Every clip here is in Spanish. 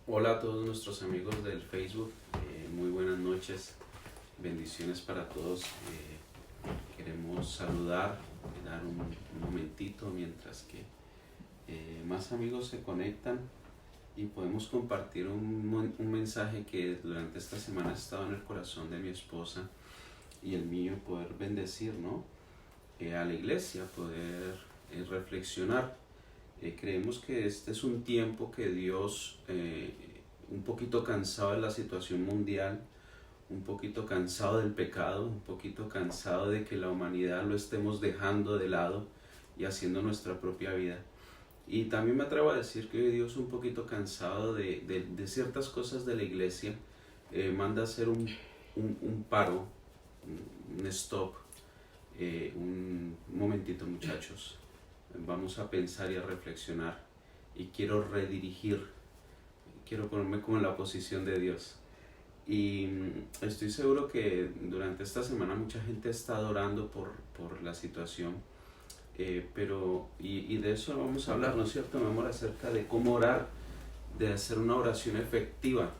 Hola a todos nuestros amigos del Facebook, muy buenas noches, bendiciones para todos. Queremos saludar, dar un momentito mientras que más amigos se conectan y podemos compartir un mensaje que durante esta semana ha estado en el corazón de mi esposa y el mío, poder bendecir, ¿no? A la iglesia, poder reflexionar. Creemos que este es un tiempo que Dios, un poquito cansado de la situación mundial, un poquito cansado del pecado, un poquito cansado de que la humanidad lo estemos dejando de lado y haciendo nuestra propia vida. Y también me atrevo a decir que hoy Dios un poquito cansado de ciertas cosas de la iglesia, manda a hacer un paro, un stop, un momentito muchachos. Vamos a pensar y a reflexionar y quiero redirigir, quiero ponerme como en la posición de Dios. Y estoy seguro que durante esta semana mucha gente está orando por la situación, y de eso vamos a hablar, ¿no es cierto, mi amor? Acerca de cómo orar, de hacer una oración efectiva,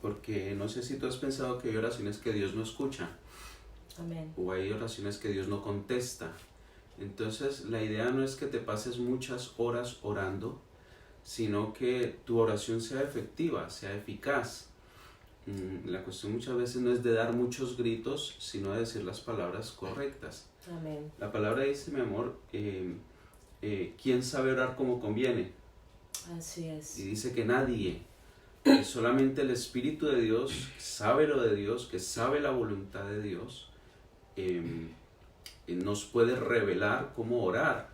porque no sé si tú has pensado que hay oraciones que Dios no escucha. Amén. O hay oraciones que Dios no contesta. Entonces la idea no es que te pases muchas horas orando, sino que tu oración sea efectiva, sea eficaz. La cuestión muchas veces no es de dar muchos gritos, sino de decir las palabras correctas. Amén. La palabra dice, mi amor, ¿quién sabe orar como conviene? Así es. Y dice que nadie, que solamente el Espíritu de Dios sabe lo de Dios, que sabe la voluntad de Dios, nos puede revelar cómo orar.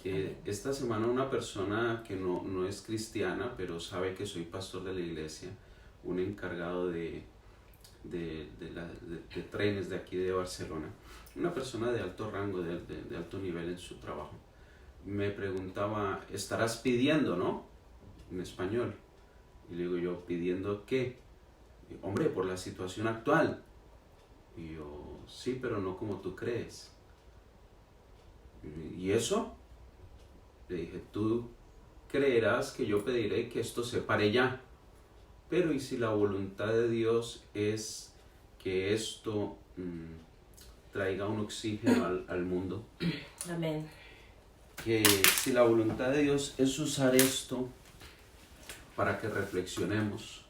Esta semana una persona que no es cristiana, pero sabe que soy pastor de la iglesia, un encargado de trenes de aquí de Barcelona, una persona de alto rango, de alto nivel en su trabajo, me preguntaba, estarás pidiendo, ¿no? En español. Y le digo yo, ¿pidiendo qué? Hombre, por la situación actual. Y yo, sí, pero no como tú crees. ¿Y eso? Le dije, tú creerás que yo pediré que esto se pare ya. Pero ¿y si la voluntad de Dios es que esto traiga un oxígeno al mundo? Amén. Que si la voluntad de Dios es usar esto para que reflexionemos,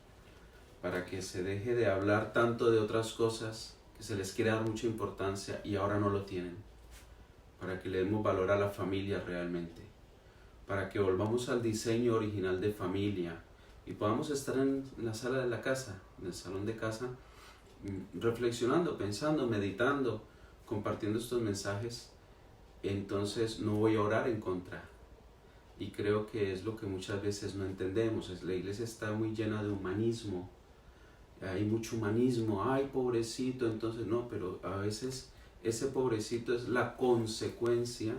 para que se deje de hablar tanto de otras cosas que se les quiere dar mucha importancia y ahora no lo tienen, para que le demos valor a la familia realmente, para que volvamos al diseño original de familia y podamos estar en la sala de la casa, en el salón de casa, reflexionando, pensando, meditando, compartiendo estos mensajes. Entonces no voy a orar en contra. Y creo que es lo que muchas veces no entendemos. La iglesia está muy llena de humanismo. Hay mucho humanismo. Ay, pobrecito. Entonces no, pero a veces ese pobrecito es la consecuencia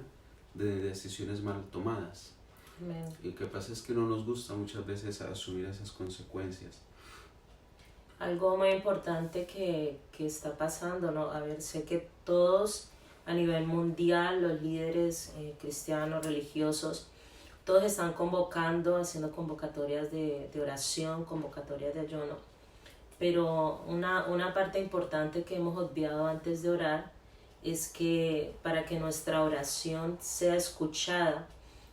de decisiones mal tomadas. Amén. Y lo que pasa es que no nos gusta muchas veces asumir esas consecuencias. Algo muy importante que está pasando, ¿no? A ver, sé que todos a nivel mundial, los líderes cristianos, religiosos, todos están convocando, haciendo convocatorias de oración, convocatorias de ayuno. Pero una parte importante que hemos obviado antes de orar es que para que nuestra oración sea escuchada,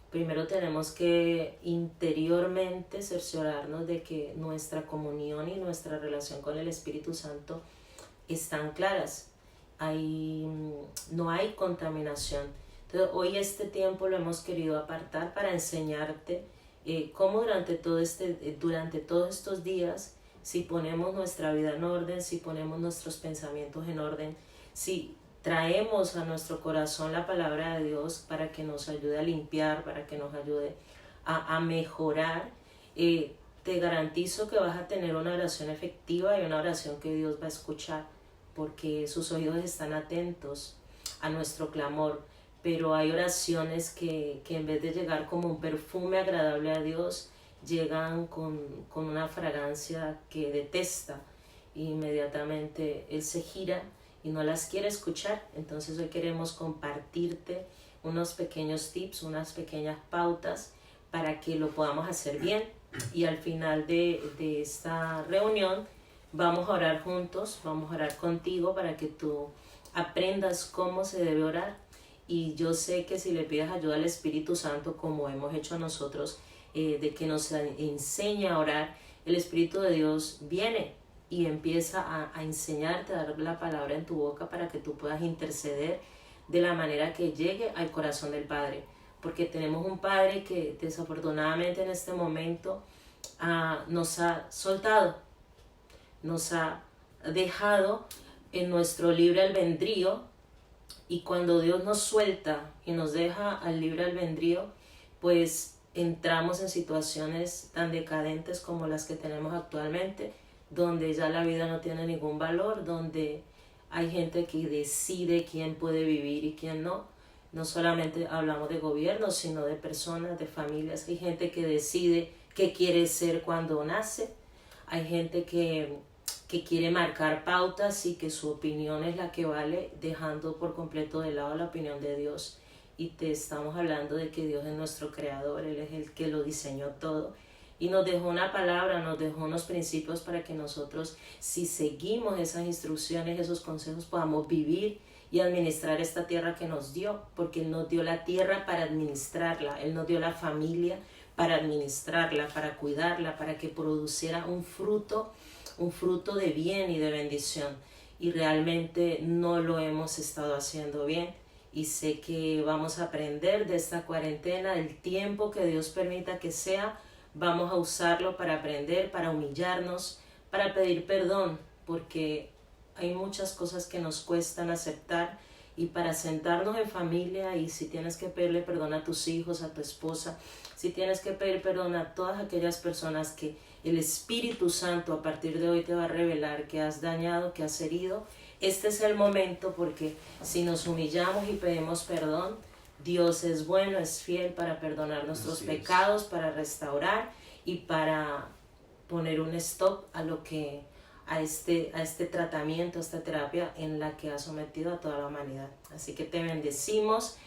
primero tenemos que interiormente cerciorarnos de que nuestra comunión y nuestra relación con el Espíritu Santo están claras. No hay contaminación. Entonces, hoy este tiempo lo hemos querido apartar para enseñarte cómo durante todos estos días, si ponemos nuestra vida en orden, si ponemos nuestros pensamientos en orden, si traemos a nuestro corazón la palabra de Dios para que nos ayude a limpiar, para que nos ayude a mejorar, te garantizo que vas a tener una oración efectiva y una oración que Dios va a escuchar, porque sus oídos están atentos a nuestro clamor. Pero hay oraciones que en vez de llegar como un perfume agradable a Dios, llegan con una fragancia que detesta. Inmediatamente Él se gira y no las quiere escuchar. Entonces hoy queremos compartirte unos pequeños tips, unas pequeñas pautas para que lo podamos hacer bien. Y al final de esta reunión vamos a orar juntos, vamos a orar contigo para que tú aprendas cómo se debe orar. Y yo sé que si le pides ayuda al Espíritu Santo, como hemos hecho nosotros, de que nos enseñe a orar, el Espíritu de Dios viene y empieza a enseñarte, a dar la palabra en tu boca para que tú puedas interceder de la manera que llegue al corazón del Padre. Porque tenemos un Padre que desafortunadamente en este momento nos ha soltado, nos ha dejado en nuestro libre albedrío, y cuando Dios nos suelta y nos deja al libre albedrío, pues entramos en situaciones tan decadentes como las que tenemos actualmente, donde ya la vida no tiene ningún valor, donde hay gente que decide quién puede vivir y quién no. No solamente hablamos de gobiernos, sino de personas, de familias. Hay gente que decide qué quiere ser cuando nace. Hay gente que quiere marcar pautas y que su opinión es la que vale, dejando por completo de lado la opinión de Dios. Y te estamos hablando de que Dios es nuestro creador, Él es el que lo diseñó todo. Y nos dejó una palabra, nos dejó unos principios para que nosotros, si seguimos esas instrucciones, esos consejos, podamos vivir y administrar esta tierra que nos dio, porque Él nos dio la tierra para administrarla, Él nos dio la familia para administrarla, para cuidarla, para que produciera un fruto de bien y de bendición. Y realmente no lo hemos estado haciendo bien. Y sé que vamos a aprender de esta cuarentena, el tiempo que Dios permita que sea, vamos a usarlo para aprender, para humillarnos, para pedir perdón, porque hay muchas cosas que nos cuestan aceptar, y para sentarnos en familia, y si tienes que pedirle perdón a tus hijos, a tu esposa, si tienes que pedir perdón a todas aquellas personas que el Espíritu Santo a partir de hoy te va a revelar que has dañado, que has herido, este es el momento, porque si nos humillamos y pedimos perdón, Dios es bueno, es fiel para perdonar nuestros pecados, para restaurar y para poner un stop a este tratamiento, a esta terapia en la que ha sometido a toda la humanidad. Así que te bendecimos,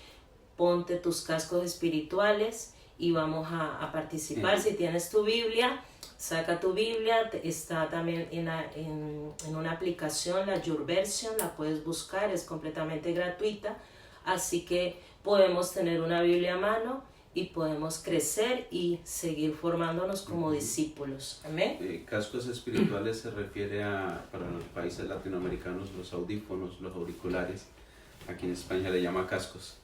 ponte tus cascos espirituales y vamos a participar. Si tienes tu Biblia, saca tu Biblia, está también en una aplicación, la YourVersion, la puedes buscar, es completamente gratuita, así que podemos tener una Biblia a mano y podemos crecer y seguir formándonos como discípulos. Amén. Cascos espirituales se refiere para los países latinoamericanos, los audífonos, los auriculares. Aquí en España le llama cascos,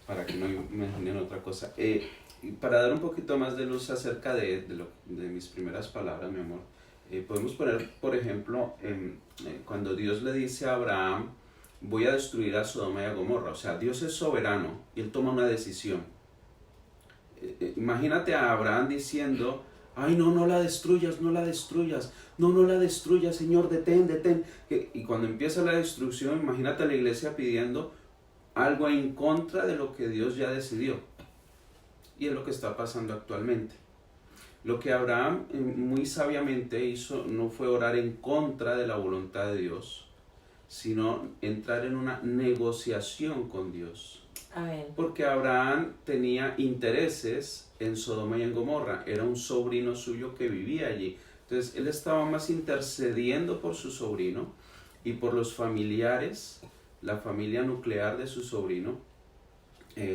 para que no imaginen otra cosa. Y para dar un poquito más de luz acerca de mis primeras palabras, mi amor, podemos poner, por ejemplo, cuando Dios le dice a Abraham, voy a destruir a Sodoma y a Gomorra. O sea, Dios es soberano y Él toma una decisión. Imagínate a Abraham diciendo, ay, no la destruyas, no la destruyas, no la destruyas, Señor, detén. Y cuando empieza la destrucción, imagínate a la iglesia pidiendo algo en contra de lo que Dios ya decidió. Y es lo que está pasando actualmente. Lo que Abraham muy sabiamente hizo no fue orar en contra de la voluntad de Dios, sino entrar en una negociación con Dios. Amén. Porque Abraham tenía intereses en Sodoma y en Gomorra, era un sobrino suyo que vivía allí. Entonces él estaba más intercediendo por su sobrino y por los familiares, la familia nuclear de su sobrino,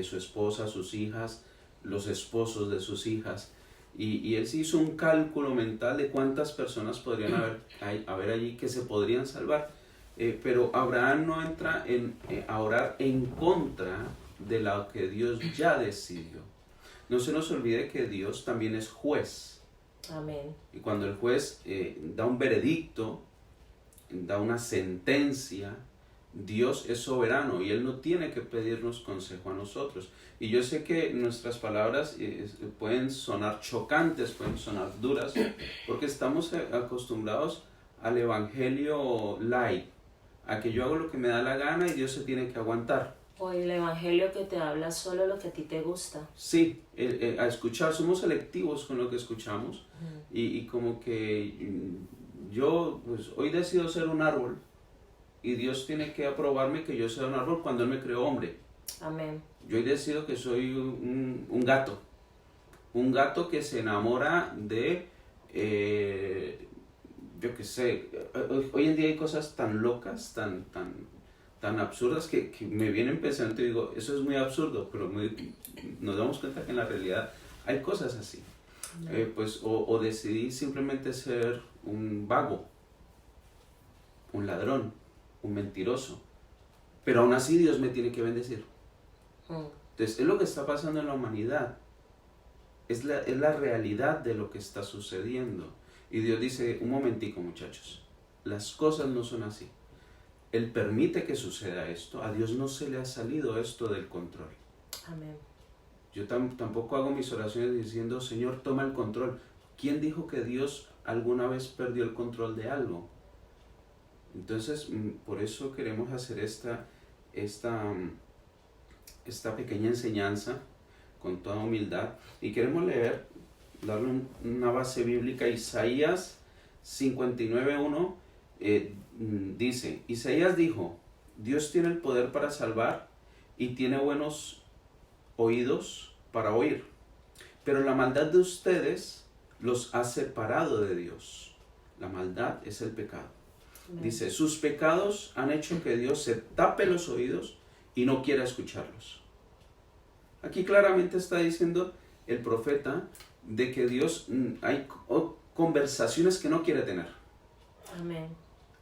su esposa, sus hijas, los esposos de sus hijas. Y él se hizo un cálculo mental de cuántas personas podrían haber allí que se podrían salvar. Pero Abraham no entra a orar en contra de lo que Dios ya decidió. No se nos olvide que Dios también es juez. Amén. Y cuando el juez da un veredicto, da una sentencia, Dios es soberano y Él no tiene que pedirnos consejo a nosotros. Y yo sé que nuestras palabras pueden sonar chocantes, pueden sonar duras, porque estamos acostumbrados al evangelio light, a que yo hago lo que me da la gana y Dios se tiene que aguantar. O el evangelio que te habla solo lo que a ti te gusta. Sí, a escuchar, somos selectivos con lo que escuchamos. Y como que yo pues hoy decido ser un árbol y Dios tiene que aprobarme que yo sea un árbol cuando Él me creó hombre. Amén. Yo hoy decido que soy un gato Un gato que se enamora de, yo qué sé, hoy en día hay cosas tan locas, tan absurdas que me vienen pensando y digo, eso es muy absurdo, pero nos damos cuenta que en la realidad hay cosas así. Pues, o decidí simplemente ser un vago, un ladrón, un mentiroso, pero aún así Dios me tiene que bendecir. Entonces, es lo que está pasando en la humanidad. Es la realidad de lo que está sucediendo. Y Dios dice, un momentico muchachos, las cosas no son así. Él permite que suceda esto. A Dios no se le ha salido esto del control. Amén. Yo tampoco hago mis oraciones diciendo, Señor, toma el control. ¿Quién dijo que Dios alguna vez perdió el control de algo? Entonces, por eso queremos hacer esta pequeña enseñanza con toda humildad. Y queremos darle una base bíblica. Isaías 59:1 dice, Isaías dijo, Dios tiene el poder para salvar y tiene buenos oídos para oír, pero la maldad de ustedes los ha separado de Dios. La maldad es el pecado. Dice, sus pecados han hecho que Dios se tape los oídos y no quiera escucharlos. Aquí claramente está diciendo el profeta de que Dios, hay conversaciones que no quiere tener. Amén.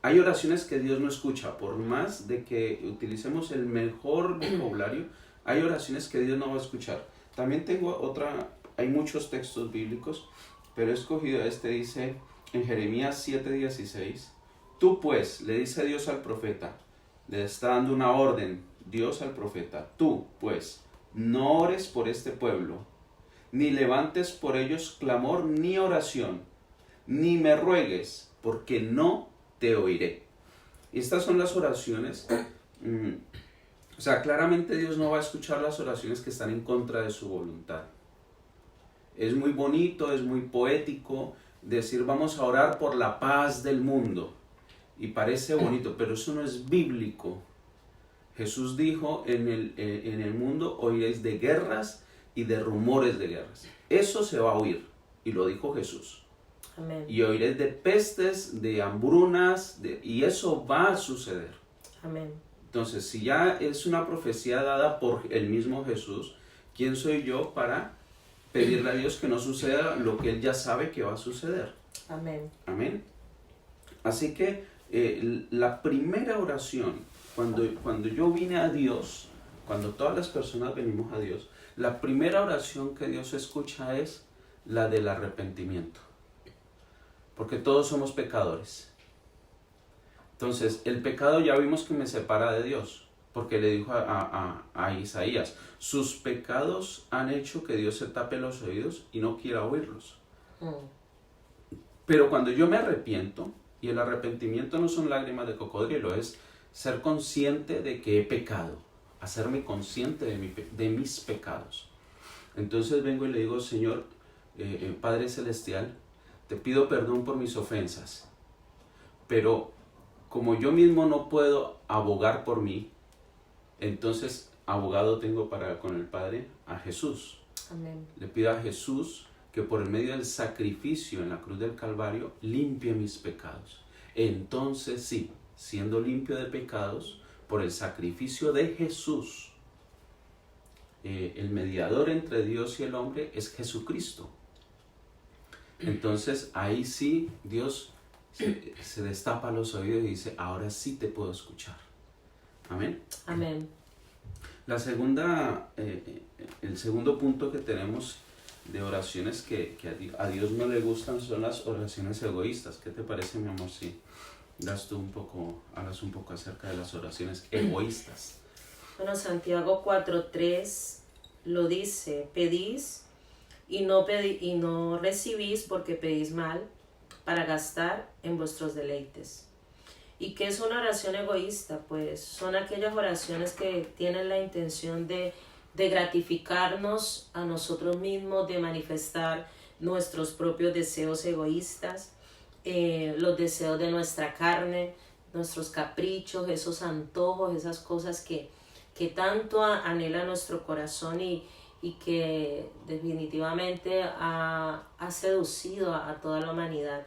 Hay oraciones que Dios no escucha, por más de que utilicemos el mejor vocabulario, hay oraciones que Dios no va a escuchar. También tengo hay muchos textos bíblicos, pero he escogido dice en Jeremías 7:16, tú pues, le dice Dios al profeta, le está dando una orden, Dios al profeta, tú pues, no ores por este pueblo, ni levantes por ellos clamor ni oración, ni me ruegues, porque no te oiré. Y estas son las oraciones. O sea, claramente Dios no va a escuchar las oraciones que están en contra de su voluntad. Es muy bonito, es muy poético decir vamos a orar por la paz del mundo. Y parece bonito, pero eso no es bíblico. Jesús dijo, en el mundo oiréis de guerras y de rumores de guerras. Eso se va a oír, y lo dijo Jesús. Amén. Y oiréis de pestes, de hambrunas, y eso va a suceder. Amén. Entonces, si ya es una profecía dada por el mismo Jesús, ¿quién soy yo para pedirle a Dios que no suceda lo que Él ya sabe que va a suceder? Amén. Amén. Así que la primera oración, cuando yo vine a Dios, cuando todas las personas venimos a Dios, la primera oración que Dios escucha es la del arrepentimiento. Porque todos somos pecadores. Entonces, el pecado ya vimos que me separa de Dios. Porque le dijo a Isaías, sus pecados han hecho que Dios se tape los oídos y no quiera oírlos. Pero cuando yo me arrepiento, y el arrepentimiento no son lágrimas de cocodrilo, es ser consciente de que he pecado, hacerme consciente de mis pecados. Entonces vengo y le digo, Señor, Padre Celestial, te pido perdón por mis ofensas, pero como yo mismo no puedo abogar por mí, entonces abogado tengo con el Padre, a Jesús. Amén. Le pido a Jesús que por el medio del sacrificio en la cruz del Calvario limpie mis pecados. Entonces sí, siendo limpio de pecados, por el sacrificio de Jesús, el mediador entre Dios y el hombre es Jesucristo. Entonces ahí sí Dios se destapa los oídos y dice, ahora sí te puedo escuchar. Amén. Amén. El segundo punto que tenemos de oraciones que a Dios no le gustan son las oraciones egoístas. ¿Qué te parece, mi amor, si hablas un poco acerca de las oraciones egoístas? Bueno, Santiago 4:3 lo dice, pedís y no recibís porque pedís mal para gastar en vuestros deleites. ¿Y qué es una oración egoísta? Pues son aquellas oraciones que tienen la intención de gratificarnos a nosotros mismos, de manifestar nuestros propios deseos egoístas, los deseos de nuestra carne, nuestros caprichos, esos antojos, esas cosas que tanto anhela nuestro corazón y y que definitivamente ha seducido a toda la humanidad.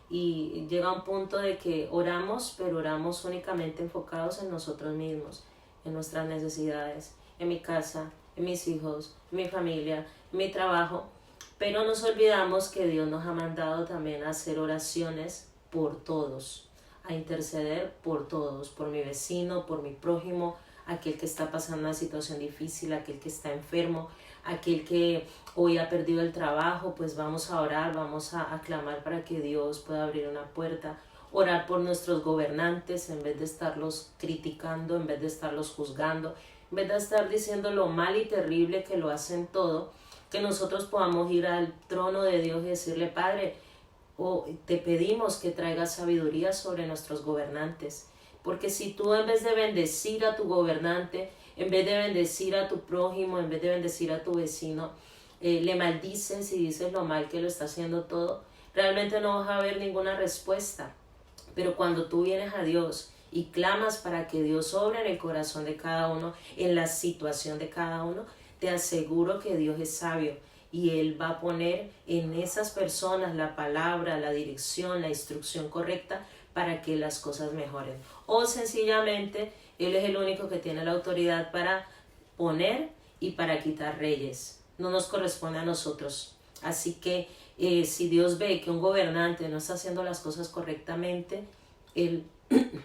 Y llega un punto de que oramos, pero oramos únicamente enfocados en nosotros mismos, en nuestras necesidades, en mi casa, en mis hijos, en mi familia, en mi trabajo, pero nos olvidamos que Dios nos ha mandado también a hacer oraciones por todos, a interceder por todos, por mi vecino, por mi prójimo, aquel que está pasando una situación difícil, aquel que está enfermo, aquel que hoy ha perdido el trabajo, pues vamos a orar, vamos a clamar para que Dios pueda abrir una puerta, orar por nuestros gobernantes en vez de estarlos criticando, en vez de estarlos juzgando, en vez de estar diciendo lo mal y terrible que lo hacen todo, que nosotros podamos ir al trono de Dios y decirle: Padre, te pedimos que traigas sabiduría sobre nuestros gobernantes, porque si tú, en vez de bendecir a tu gobernante, en vez de bendecir a tu prójimo, en vez de bendecir a tu vecino, le maldices y dices lo mal que lo está haciendo todo, realmente no vas a ver ninguna respuesta. Pero cuando tú vienes a Dios y clamas para que Dios obre en el corazón de cada uno, en la situación de cada uno, te aseguro que Dios es sabio y Él va a poner en esas personas la palabra, la dirección, la instrucción correcta para que las cosas mejoren. O sencillamente Él es el único que tiene la autoridad para poner y para quitar reyes. No nos corresponde a nosotros. Así que si Dios ve que un gobernante no está haciendo las cosas correctamente, Él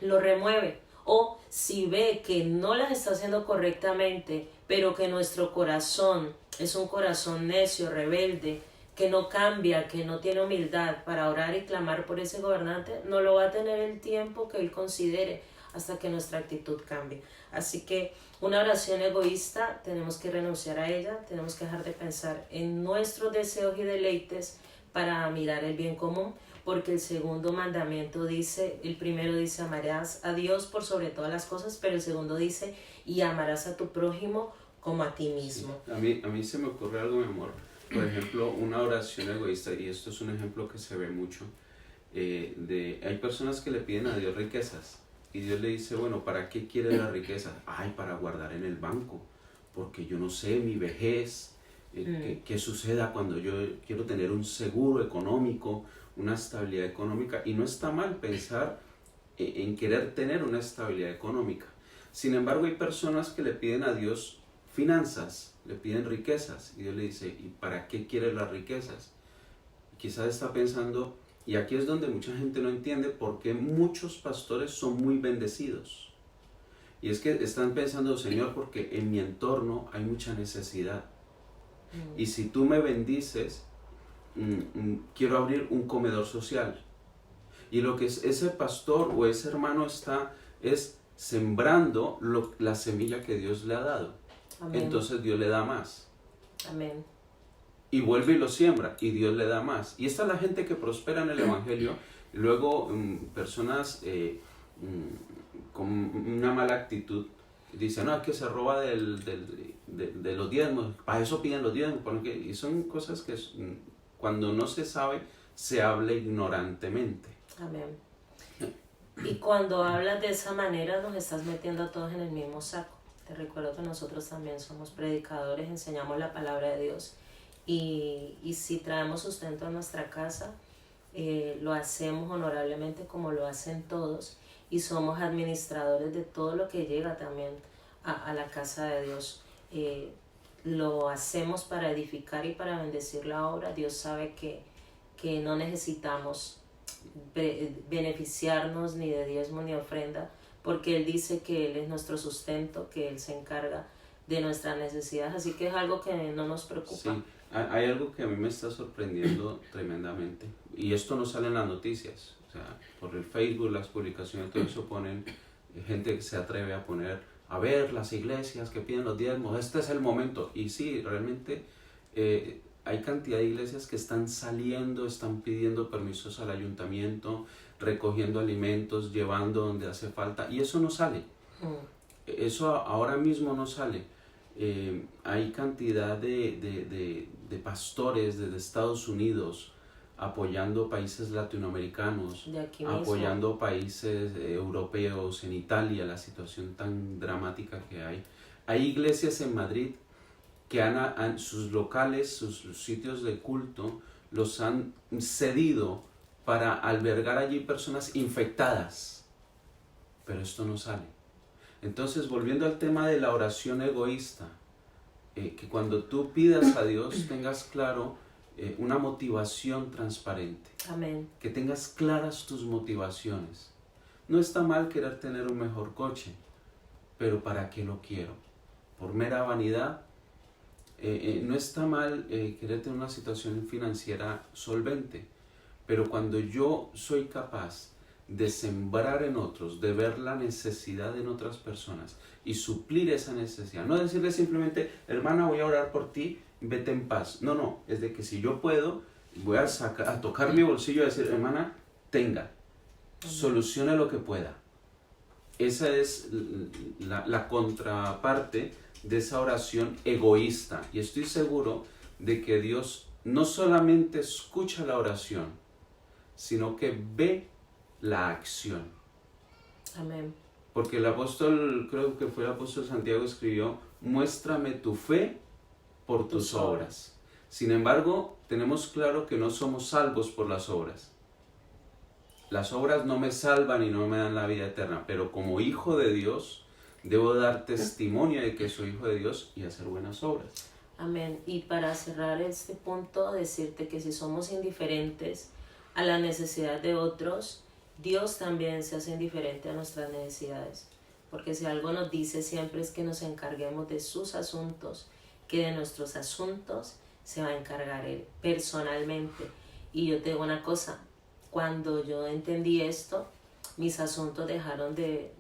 lo remueve. O si ve que no las está haciendo correctamente, pero que nuestro corazón es un corazón necio, rebelde, que no cambia, que no tiene humildad para orar y clamar por ese gobernante, no lo va a tener el tiempo que Él considere hasta que nuestra actitud cambie. Así que una oración egoísta tenemos que renunciar a ella, tenemos que dejar de pensar en nuestros deseos y deleites para mirar el bien común, porque el segundo mandamiento dice, el primero dice: amarás a Dios por sobre todas las cosas, pero el segundo dice: y amarás a tu prójimo como a ti mismo. Sí. A mí se me ocurre algo, mi amor. Por ejemplo, una oración egoísta, y esto es un ejemplo que se ve mucho, hay personas que le piden a Dios riquezas, y Dios le dice: bueno, ¿para qué quieres la riqueza? Ay, para guardar en el banco, porque yo no sé, mi vejez, qué suceda cuando yo quiero tener un seguro económico, una estabilidad económica. Y no está mal pensar en querer tener una estabilidad económica. Sin embargo, hay personas que le piden a Dios finanzas, le piden riquezas, y Dios le dice: ¿y para qué quieres las riquezas? Quizás está pensando, y aquí es donde mucha gente no entiende por qué muchos pastores son muy bendecidos. Y es que están pensando: Señor, porque en mi entorno hay mucha necesidad. Y si tú me bendices, quiero abrir un comedor social. Y lo que ese pastor o ese hermano está es sembrando la semilla que Dios le ha dado. Amén. Entonces Dios le da más. Amén. Y vuelve y lo siembra, y Dios le da más. Y esta es la gente que prospera en el Evangelio. Y luego personas con una mala actitud dicen: no, es que se roba de los diezmos, para eso piden los diezmos. Y son cosas que cuando no se sabe, se habla ignorantemente. Amén. Y cuando hablas de esa manera, nos estás metiendo a todos en el mismo saco. Te recuerdo que nosotros también somos predicadores, enseñamos la palabra de Dios. Y si traemos sustento a nuestra casa, lo hacemos honorablemente como lo hacen todos. Y somos administradores de todo lo que llega también a la casa de Dios. Lo hacemos para edificar y para bendecir la obra. Dios sabe que no necesitamos beneficiarnos ni de diezmo ni ofrenda, porque Él dice que Él es nuestro sustento, que Él se encarga de nuestras necesidades, así que es algo que no nos preocupa. Sí, hay algo que a mí me está sorprendiendo tremendamente, y esto no sale en las noticias, o sea, por el Facebook, las publicaciones, todo eso ponen, gente que se atreve a poner: a ver, las iglesias que piden los diezmos, este es el momento. Y sí, realmente hay cantidad de iglesias que están saliendo, están pidiendo permisos al ayuntamiento, recogiendo alimentos, llevando donde hace falta, y eso no sale. Eso ahora mismo no sale. Hay cantidad de pastores desde Estados Unidos apoyando países latinoamericanos, apoyando países europeos, en Italia, la situación tan dramática que hay. Hay iglesias en Madrid que sus locales, sus sitios de culto, los han cedido para albergar allí personas infectadas. Pero esto no sale. Entonces, volviendo al tema de la oración egoísta, que cuando tú pidas a Dios tengas claro una motivación transparente. Amén. Que tengas claras tus motivaciones. No está mal querer tener un mejor coche, pero ¿para qué lo quiero? ¿Por mera vanidad? No está mal querer tener una situación financiera solvente, pero cuando yo soy capaz de sembrar en otros, de ver la necesidad en otras personas y suplir esa necesidad, no decirle simplemente, hermana, voy a orar por ti, vete en paz. No, es de que si yo puedo, voy a tocar mi bolsillo y decir, hermana, tenga, solucione lo que pueda. Esa es la contraparte de esa oración egoísta. Y estoy seguro de que Dios no solamente escucha la oración, sino que ve la acción. Amén. Porque el apóstol, creo que fue el apóstol Santiago, escribió, muéstrame tu fe por tus obras. Sin embargo, tenemos claro que no somos salvos por las obras. Las obras no me salvan y no me dan la vida eterna, pero como hijo de Dios, debo dar testimonio de que soy hijo de Dios y hacer buenas obras. Amén. Y para cerrar este punto, decirte que si somos indiferentes a la necesidad de otros, Dios también se hace indiferente a nuestras necesidades. Porque si algo nos dice siempre es que nos encarguemos de sus asuntos, que de nuestros asuntos se va a encargar Él personalmente. Y yo te digo una cosa, cuando yo entendí esto, mis asuntos dejaron de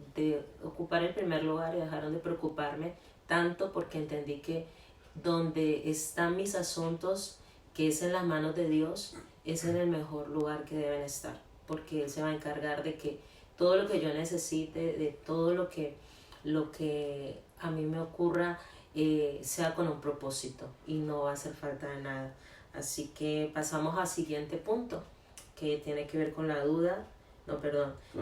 ocupar el primer lugar y dejaron de preocuparme tanto, porque entendí que donde están mis asuntos, que es en las manos de Dios, es en el mejor lugar que deben estar, porque Él se va a encargar de que todo lo que yo necesite, de todo lo que a mí me ocurra, sea con un propósito y no va a hacer falta de nada. Así que pasamos al siguiente punto, que tiene que ver con la duda,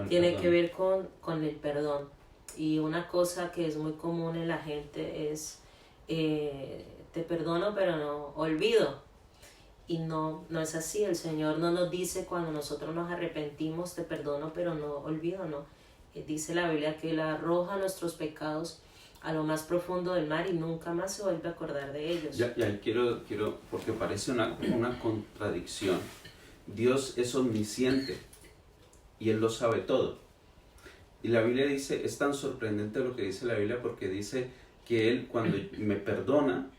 tiene que ver con el perdón. Y una cosa que es muy común en la gente es, te perdono pero no olvido. Y no es así. El Señor no nos dice cuando nosotros nos arrepentimos, te perdono pero no olvido, no. Dice la Biblia que Él arroja nuestros pecados a lo más profundo del mar y nunca más se vuelve a acordar de ellos. Ya quiero, porque parece una contradicción. Dios es omnisciente y Él lo sabe todo. Y la Biblia dice, es tan sorprendente lo que dice la Biblia, porque dice que Él, cuando me perdona,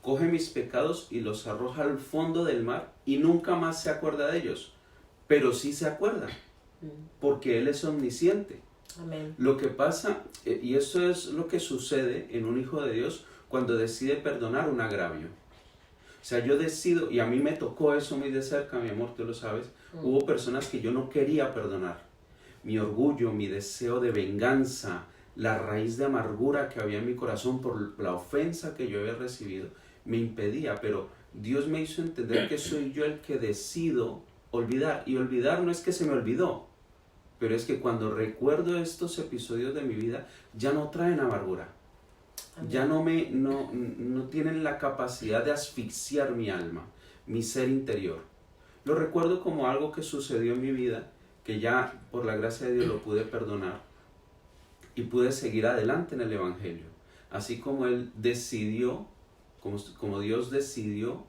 coge mis pecados y los arroja al fondo del mar y nunca más se acuerda de ellos. Pero sí se acuerda, porque Él es omnisciente. Amén. Lo que pasa, y eso es lo que sucede en un hijo de Dios cuando decide perdonar un agravio. O sea, yo decido, y a mí me tocó eso muy de cerca, mi amor, tú lo sabes. Hubo personas que yo no quería perdonar. Mi orgullo, mi deseo de venganza, la raíz de amargura que había en mi corazón por la ofensa que yo había recibido, me impedía. Pero Dios me hizo entender que soy yo el que decido olvidar. Y olvidar no es que se me olvidó, pero es que cuando recuerdo estos episodios de mi vida, ya no traen amargura. Ya no tienen la capacidad de asfixiar mi alma, mi ser interior. Lo recuerdo como algo que sucedió en mi vida, que ya por la gracia de Dios lo pude perdonar y pude seguir adelante en el Evangelio. Así como Él decidió, como Dios decidió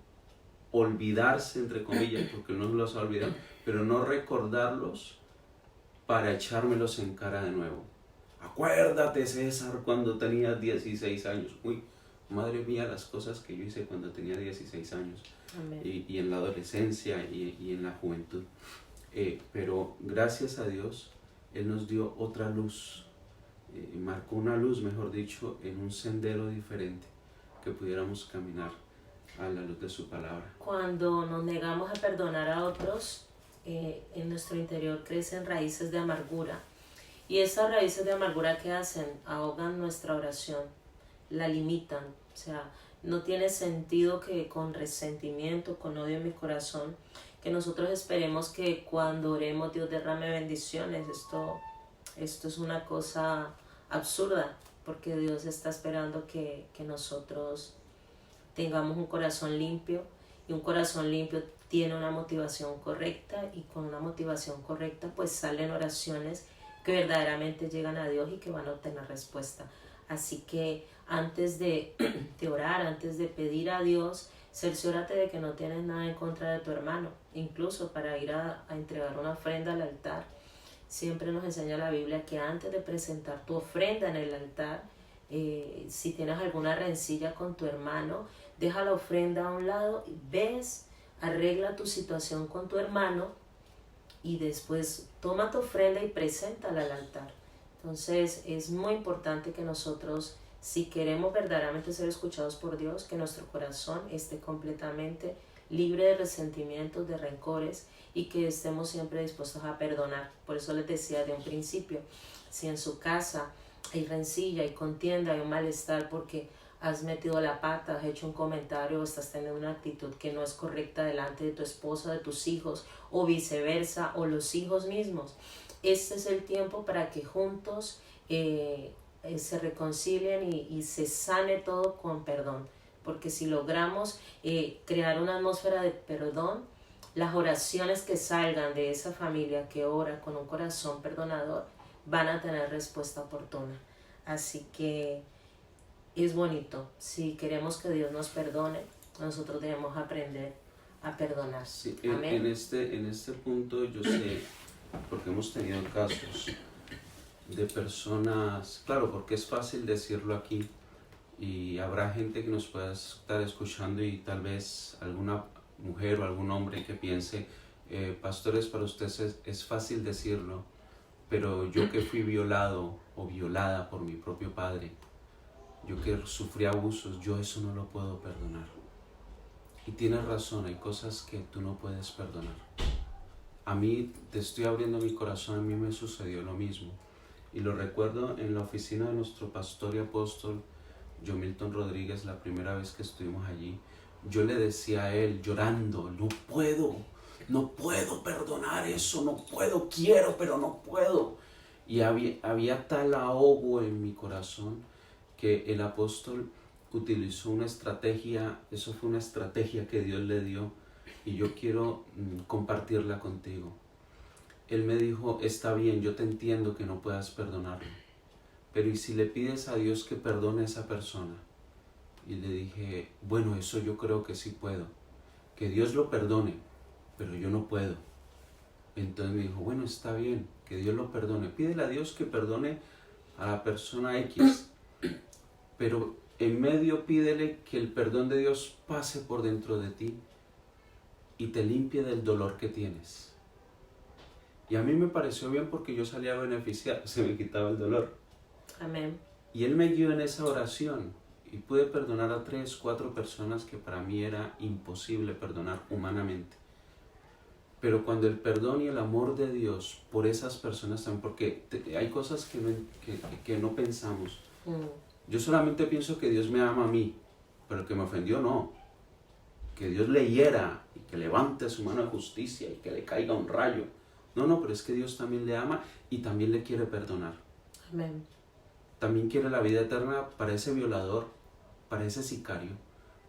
olvidarse, entre comillas, porque Él no los ha olvidado, pero no recordarlos para echármelos en cara de nuevo. Acuérdate, César, cuando tenías 16 años. Uy, madre mía, las cosas que yo hice cuando tenía 16 años. Y en la adolescencia y en la juventud. Pero gracias a Dios, Él nos dio otra luz. Marcó una luz, mejor dicho, en un sendero diferente que pudiéramos caminar a la luz de su palabra. Cuando nos negamos a perdonar a otros, en nuestro interior crecen raíces de amargura. Y esas raíces de amargura, ¿qué hacen? Ahogan nuestra oración, la limitan. O sea, no tiene sentido que con resentimiento, con odio en mi corazón, que nosotros esperemos que cuando oremos Dios derrame bendiciones. Esto es una cosa absurda, porque Dios está esperando que nosotros tengamos un corazón limpio, y un corazón limpio tiene una motivación correcta, y con una motivación correcta pues salen oraciones que verdaderamente llegan a Dios y que van a obtener respuesta. Así que antes de orar, antes de pedir a Dios, cerciórate de que no tienes nada en contra de tu hermano. Incluso para ir a entregar una ofrenda al altar, siempre nos enseña la Biblia que antes de presentar tu ofrenda en el altar, si tienes alguna rencilla con tu hermano, deja la ofrenda a un lado, ves, arregla tu situación con tu hermano y después toma tu ofrenda y preséntala al altar. Entonces es muy importante que nosotros, si queremos verdaderamente ser escuchados por Dios, que nuestro corazón esté completamente libre de resentimientos, de rencores, y que estemos siempre dispuestos a perdonar. Por eso les decía de un principio, si en su casa hay rencilla, hay contienda, hay un malestar porque has metido la pata, has hecho un comentario o estás teniendo una actitud que no es correcta delante de tu esposa, de tus hijos, o viceversa, o los hijos mismos, este es el tiempo para que juntos se reconcilien y se sane todo con perdón. Porque si logramos crear una atmósfera de perdón, las oraciones que salgan de esa familia que ora con un corazón perdonador van a tener respuesta oportuna. Así que es bonito. Si queremos que Dios nos perdone, nosotros debemos aprender a perdonar. Sí, Amén. en este punto yo sé, porque hemos tenido casos de personas, claro, porque es fácil decirlo aquí, y habrá gente que nos pueda estar escuchando y tal vez alguna mujer o algún hombre que piense, pastores, para ustedes es fácil decirlo, pero yo que fui violado o violada por mi propio padre, yo que sufrí abusos, yo eso no lo puedo perdonar. Y tienes razón, hay cosas que tú no puedes perdonar. A mí, te estoy abriendo mi corazón, a mí me sucedió lo mismo. Y lo recuerdo en la oficina de nuestro pastor y apóstol, John Milton Rodríguez, la primera vez que estuvimos allí. Yo le decía a él, llorando, no puedo perdonar eso, no puedo, quiero, pero no puedo. Y había tal ahogo en mi corazón que el apóstol utilizó una estrategia, eso fue una estrategia que Dios le dio y yo quiero compartirla contigo. Él me dijo, está bien, yo te entiendo que no puedas perdonarlo, pero ¿y si le pides a Dios que perdone a esa persona? Y le dije, bueno, eso yo creo que sí puedo, que Dios lo perdone, pero yo no puedo. Entonces me dijo, bueno, está bien, que Dios lo perdone, pídele a Dios que perdone a la persona X, pero en medio pídele que el perdón de Dios pase por dentro de ti y te limpie del dolor que tienes. Y a mí me pareció bien porque yo salía a beneficiar, se me quitaba el dolor. Amén. Y Él me guió en esa oración y pude perdonar a 3, 4 personas que para mí era imposible perdonar humanamente. Pero cuando el perdón y el amor de Dios por esas personas también, porque hay cosas que no pensamos. Yo solamente pienso que Dios me ama a mí, pero el que me ofendió no. Que Dios le hiera y que levante su mano de justicia y que le caiga un rayo. No, pero es que Dios también le ama y también le quiere perdonar. Amén. También quiere la vida eterna para ese violador, para ese sicario,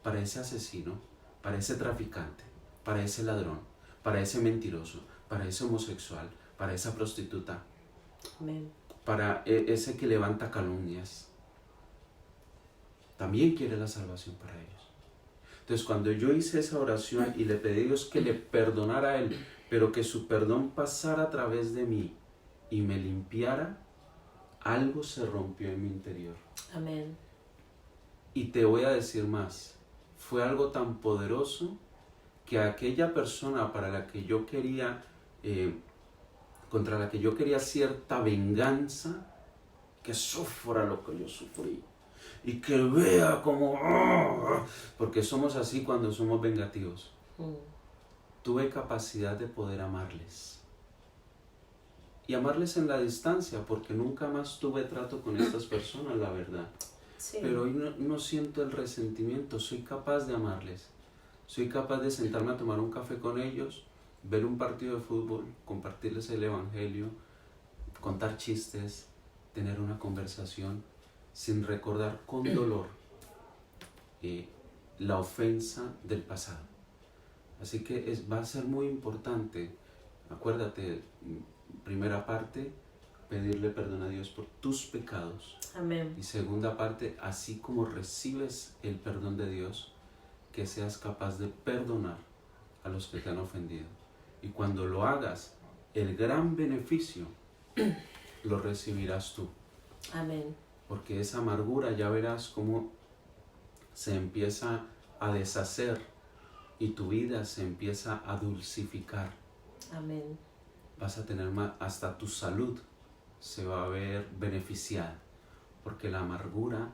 para ese asesino, para ese traficante, para ese ladrón, para ese mentiroso, para ese homosexual, para esa prostituta, Amén. para ese que levanta calumnias. También quiere la salvación para ellos. Entonces, cuando yo hice esa oración y le pedí a Dios que le perdonara a él, pero que su perdón pasara a través de mí y me limpiara, algo se rompió en mi interior. Amén. Y te voy a decir más, fue algo tan poderoso que aquella persona para la que yo quería, contra la que yo quería cierta venganza, que sufra lo que yo sufrí. Y que vea como, porque somos así cuando somos vengativos. Tuve capacidad de poder amarles. Y amarles en la distancia, porque nunca más tuve trato con estas personas, la verdad. Sí. Pero hoy no siento el resentimiento, soy capaz de amarles. Soy capaz de sentarme a tomar un café con ellos, ver un partido de fútbol, compartirles el evangelio, contar chistes, tener una conversación, sin recordar con dolor la ofensa del pasado. Así que va a ser muy importante, acuérdate, primera parte, pedirle perdón a Dios por tus pecados. Amén. Y segunda parte, así como recibes el perdón de Dios, que seas capaz de perdonar a los que te han ofendido. Y cuando lo hagas, el gran beneficio lo recibirás tú. Amén. Porque esa amargura ya verás cómo se empieza a deshacer y tu vida se empieza a dulcificar. Amén. Vas a tener más, hasta tu salud se va a ver beneficiada, porque la amargura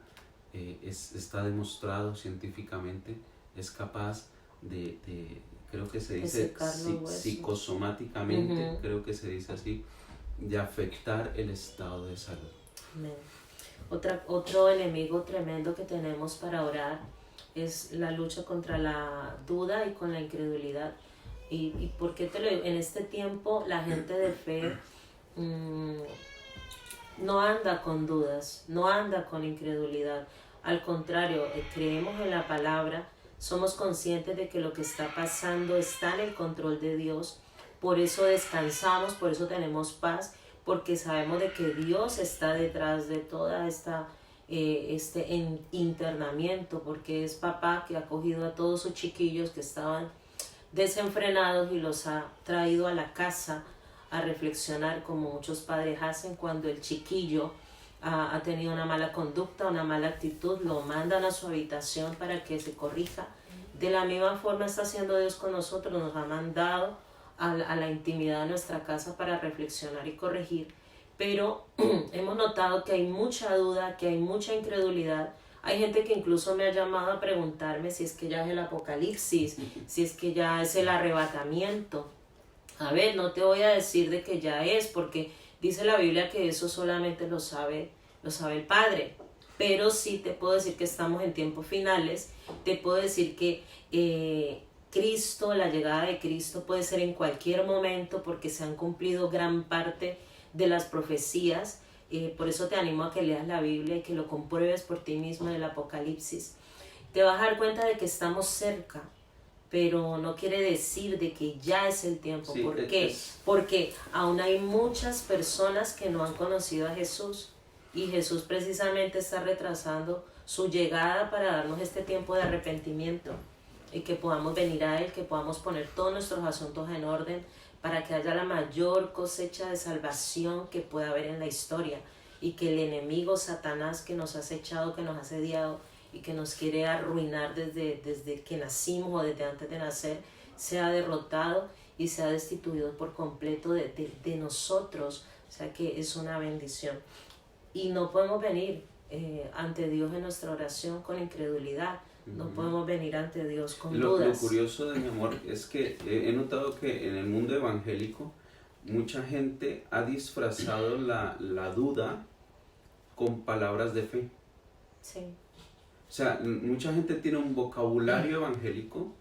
está demostrado científicamente, es capaz de creo que se dice psicosomáticamente, creo que se dice así, de afectar el estado de salud. Amén. Otro enemigo tremendo que tenemos para orar es la lucha contra la duda y con la incredulidad. ¿Y por qué te lo digo? En este tiempo la gente de fe no anda con dudas, no anda con incredulidad. Al contrario, creemos en la palabra, somos conscientes de que lo que está pasando está en el control de Dios. Por eso descansamos, por eso tenemos paz, porque sabemos de que Dios está detrás de toda este internamiento, porque es papá que ha cogido a todos sus chiquillos que estaban desenfrenados y los ha traído a la casa a reflexionar, como muchos padres hacen cuando el chiquillo ha tenido una mala conducta, una mala actitud, lo mandan a su habitación para que se corrija. De la misma forma está haciendo Dios con nosotros, nos ha mandado a la intimidad de nuestra casa para reflexionar y corregir, pero hemos notado que hay mucha duda, que hay mucha incredulidad. Hay gente que incluso me ha llamado a preguntarme si es que ya es el apocalipsis, si es que ya es el arrebatamiento. A ver, no te voy a decir de que ya es, porque dice la Biblia que eso solamente lo sabe el Padre. Pero sí te puedo decir que estamos en tiempos finales. Te puedo decir que Cristo, la llegada de Cristo puede ser en cualquier momento, porque se han cumplido gran parte de las profecías. Por eso te animo a que leas la Biblia y que lo compruebes por ti mismo en el Apocalipsis. Te vas a dar cuenta de que estamos cerca, pero no quiere decir de que ya es el tiempo. Sí, ¿por qué? Porque aún hay muchas personas que no han conocido a Jesús, y Jesús precisamente está retrasando su llegada para darnos este tiempo de arrepentimiento y que podamos venir a Él, que podamos poner todos nuestros asuntos en orden para que haya la mayor cosecha de salvación que pueda haber en la historia, y que el enemigo Satanás que nos ha acechado, que nos ha asediado y que nos quiere arruinar desde que nacimos o desde antes de nacer, sea derrotado y sea destituido por completo de nosotros. O sea que es una bendición. Y no podemos venir ante Dios en nuestra oración con incredulidad. No podemos venir ante Dios con dudas. Lo curioso de mi amor es que he notado que en el mundo evangélico mucha gente ha disfrazado la duda con palabras de fe. Sí. O sea, mucha gente tiene un vocabulario evangélico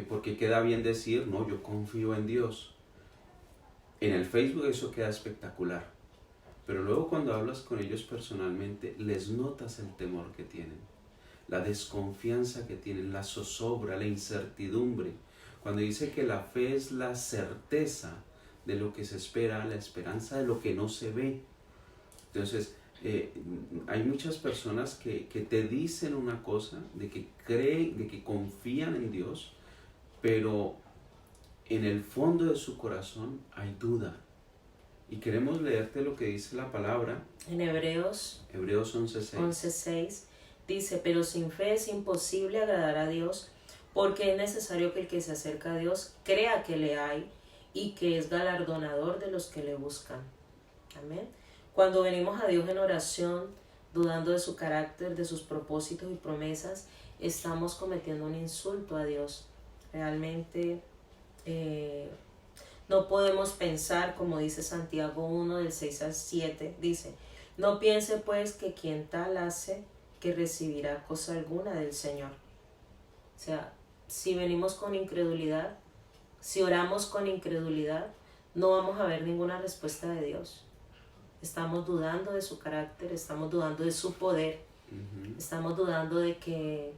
porque queda bien decir, no, yo confío en Dios. En el Facebook eso queda espectacular. Pero luego cuando hablas con ellos personalmente, les notas el temor que tienen, la desconfianza que tienen, la zozobra, la incertidumbre. Cuando dice que la fe es la certeza de lo que se espera, la esperanza de lo que no se ve. Entonces, hay muchas personas que te dicen una cosa, de que creen, de que confían en Dios, pero en el fondo de su corazón hay duda. Y queremos leerte lo que dice la palabra. En Hebreos 11:6 dice, pero sin fe es imposible agradar a Dios, porque es necesario que el que se acerca a Dios crea que le hay y que es galardonador de los que le buscan. Amén. Cuando venimos a Dios en oración, dudando de su carácter, de sus propósitos y promesas, estamos cometiendo un insulto a Dios. Realmente no podemos pensar, como dice Santiago 1, del 6 al 7, dice, no piense pues que quien tal hace, que recibirá cosa alguna del Señor. O sea, si venimos con incredulidad, si oramos con incredulidad, no vamos a ver ninguna respuesta de Dios. Estamos dudando de su carácter, estamos dudando de su poder, estamos dudando de que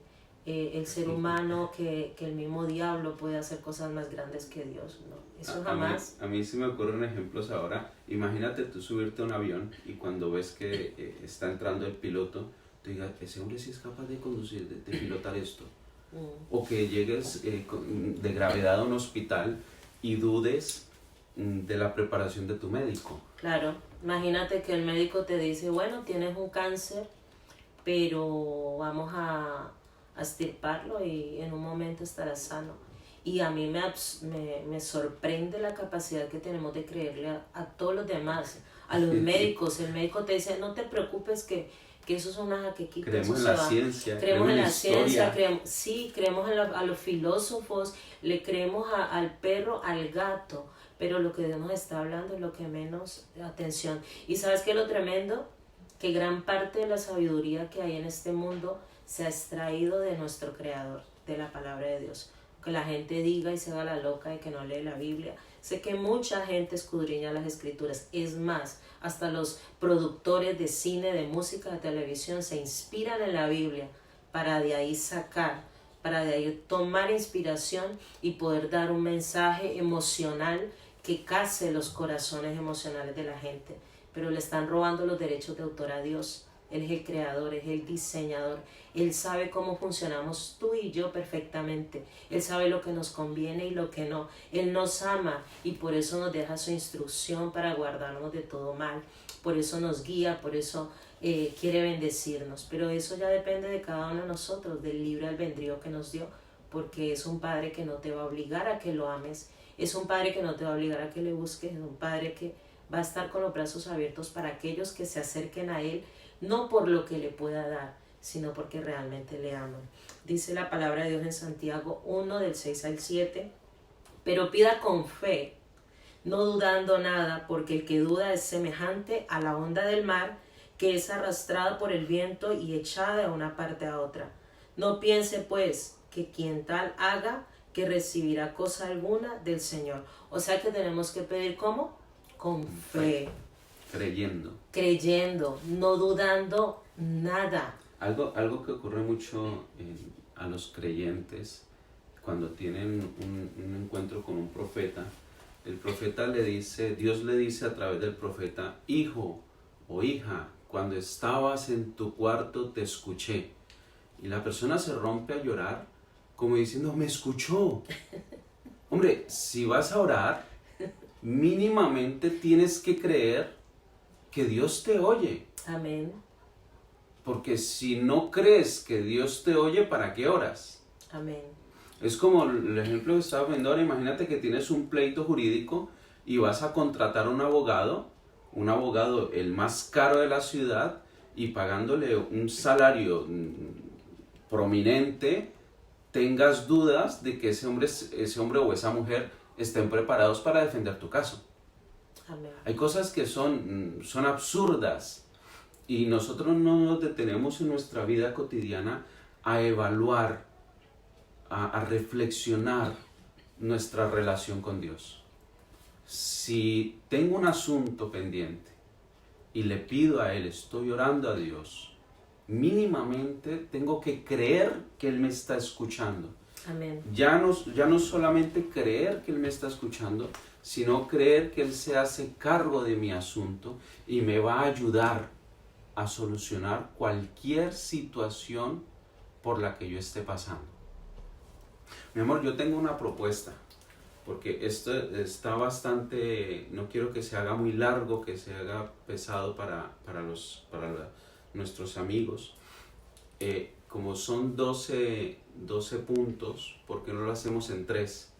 el ser humano, que el mismo diablo puede hacer cosas más grandes que Dios, ¿no? Eso jamás. A mí sí me ocurren ejemplos ahora. Imagínate tú subirte a un avión y cuando ves que está entrando el piloto, tú digas, ese hombre sí es capaz de conducir, de pilotar esto. O que llegues de gravedad a un hospital y dudes de la preparación de tu médico. Claro, imagínate que el médico te dice, bueno, tienes un cáncer, pero vamos a extirparlo y en un momento estarás sano. Y a mí me sorprende la capacidad que tenemos de creerle a todos los demás, a los médicos. El médico te dice, no te preocupes que eso es una jaquequita. Creemos en la ciencia, creemos en la ciencia, creemos a los filósofos, le creemos al perro, al gato, pero lo que Dios está hablando es lo que menos atención. ¿Y sabes qué es lo tremendo? Que gran parte de la sabiduría que hay en este mundo se ha extraído de nuestro Creador, de la palabra de Dios. Que la gente diga y se haga la loca de que no lee la Biblia. Sé que mucha gente escudriña las escrituras. Es más, hasta los productores de cine, de música, de televisión se inspiran en la Biblia para de ahí sacar, para de ahí tomar inspiración y poder dar un mensaje emocional que case los corazones emocionales de la gente. Pero le están robando los derechos de autor a Dios. Él es el creador, es el diseñador. Él sabe cómo funcionamos tú y yo perfectamente. Él sabe lo que nos conviene y lo que no. Él nos ama y por eso nos deja su instrucción para guardarnos de todo mal. Por eso nos guía, por eso quiere bendecirnos. Pero eso ya depende de cada uno de nosotros, del libre albedrío que nos dio. Porque es un Padre que no te va a obligar a que lo ames. Es un Padre que no te va a obligar a que le busques. Es un Padre que va a estar con los brazos abiertos para aquellos que se acerquen a Él, no por lo que le pueda dar, sino porque realmente le aman. Dice la palabra de Dios en Santiago 1, del 6 al 7, pero pida con fe, no dudando nada, porque el que duda es semejante a la onda del mar, que es arrastrada por el viento y echada de una parte a otra. No piense pues que quien tal haga, que recibirá cosa alguna del Señor. O sea que tenemos que pedir ¿cómo? Con fe. Creyendo, no dudando nada. Algo que ocurre mucho a los creyentes cuando tienen un encuentro con un profeta, el profeta le dice, Dios le dice a través del profeta, hijo o hija, cuando estabas en tu cuarto te escuché. Y la persona se rompe a llorar como diciendo, me escuchó. Hombre, si vas a orar, mínimamente tienes que creer que Dios te oye. Amén. Porque si no crees que Dios te oye, ¿para qué oras? Amén. Es como el ejemplo que estaba viendo ahora. Imagínate que tienes un pleito jurídico y vas a contratar a un abogado el más caro de la ciudad, y pagándole un salario prominente, tengas dudas de que ese hombre o esa mujer estén preparados para defender tu caso. Amén. Hay cosas que son absurdas y nosotros no nos detenemos en nuestra vida cotidiana a evaluar, a reflexionar nuestra relación con Dios. Si tengo un asunto pendiente y le pido a Él, estoy orando a Dios, mínimamente tengo que creer que Él me está escuchando. Amén. Ya no solamente creer que Él me está escuchando, sino creer que Él se hace cargo de mi asunto y me va a ayudar a solucionar cualquier situación por la que yo esté pasando. Mi amor, yo tengo una propuesta, porque esto está bastante, no quiero que se haga muy largo, que se haga pesado para nuestros amigos. Como son 12 puntos, ¿por qué no lo hacemos en 3?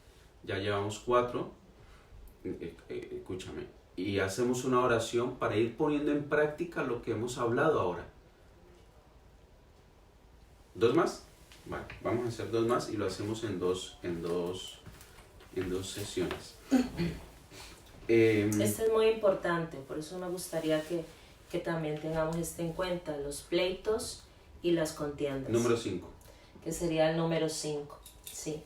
Ya llevamos 4. Escúchame. Y hacemos una oración para ir poniendo en práctica lo que hemos hablado ahora. ¿2 más? Vale, vamos a hacer 2 más y lo hacemos en dos sesiones. Este es muy importante, por eso me gustaría que también tengamos esto en cuenta, los pleitos y las contiendas. Número 5. Que sería el número 5, sí.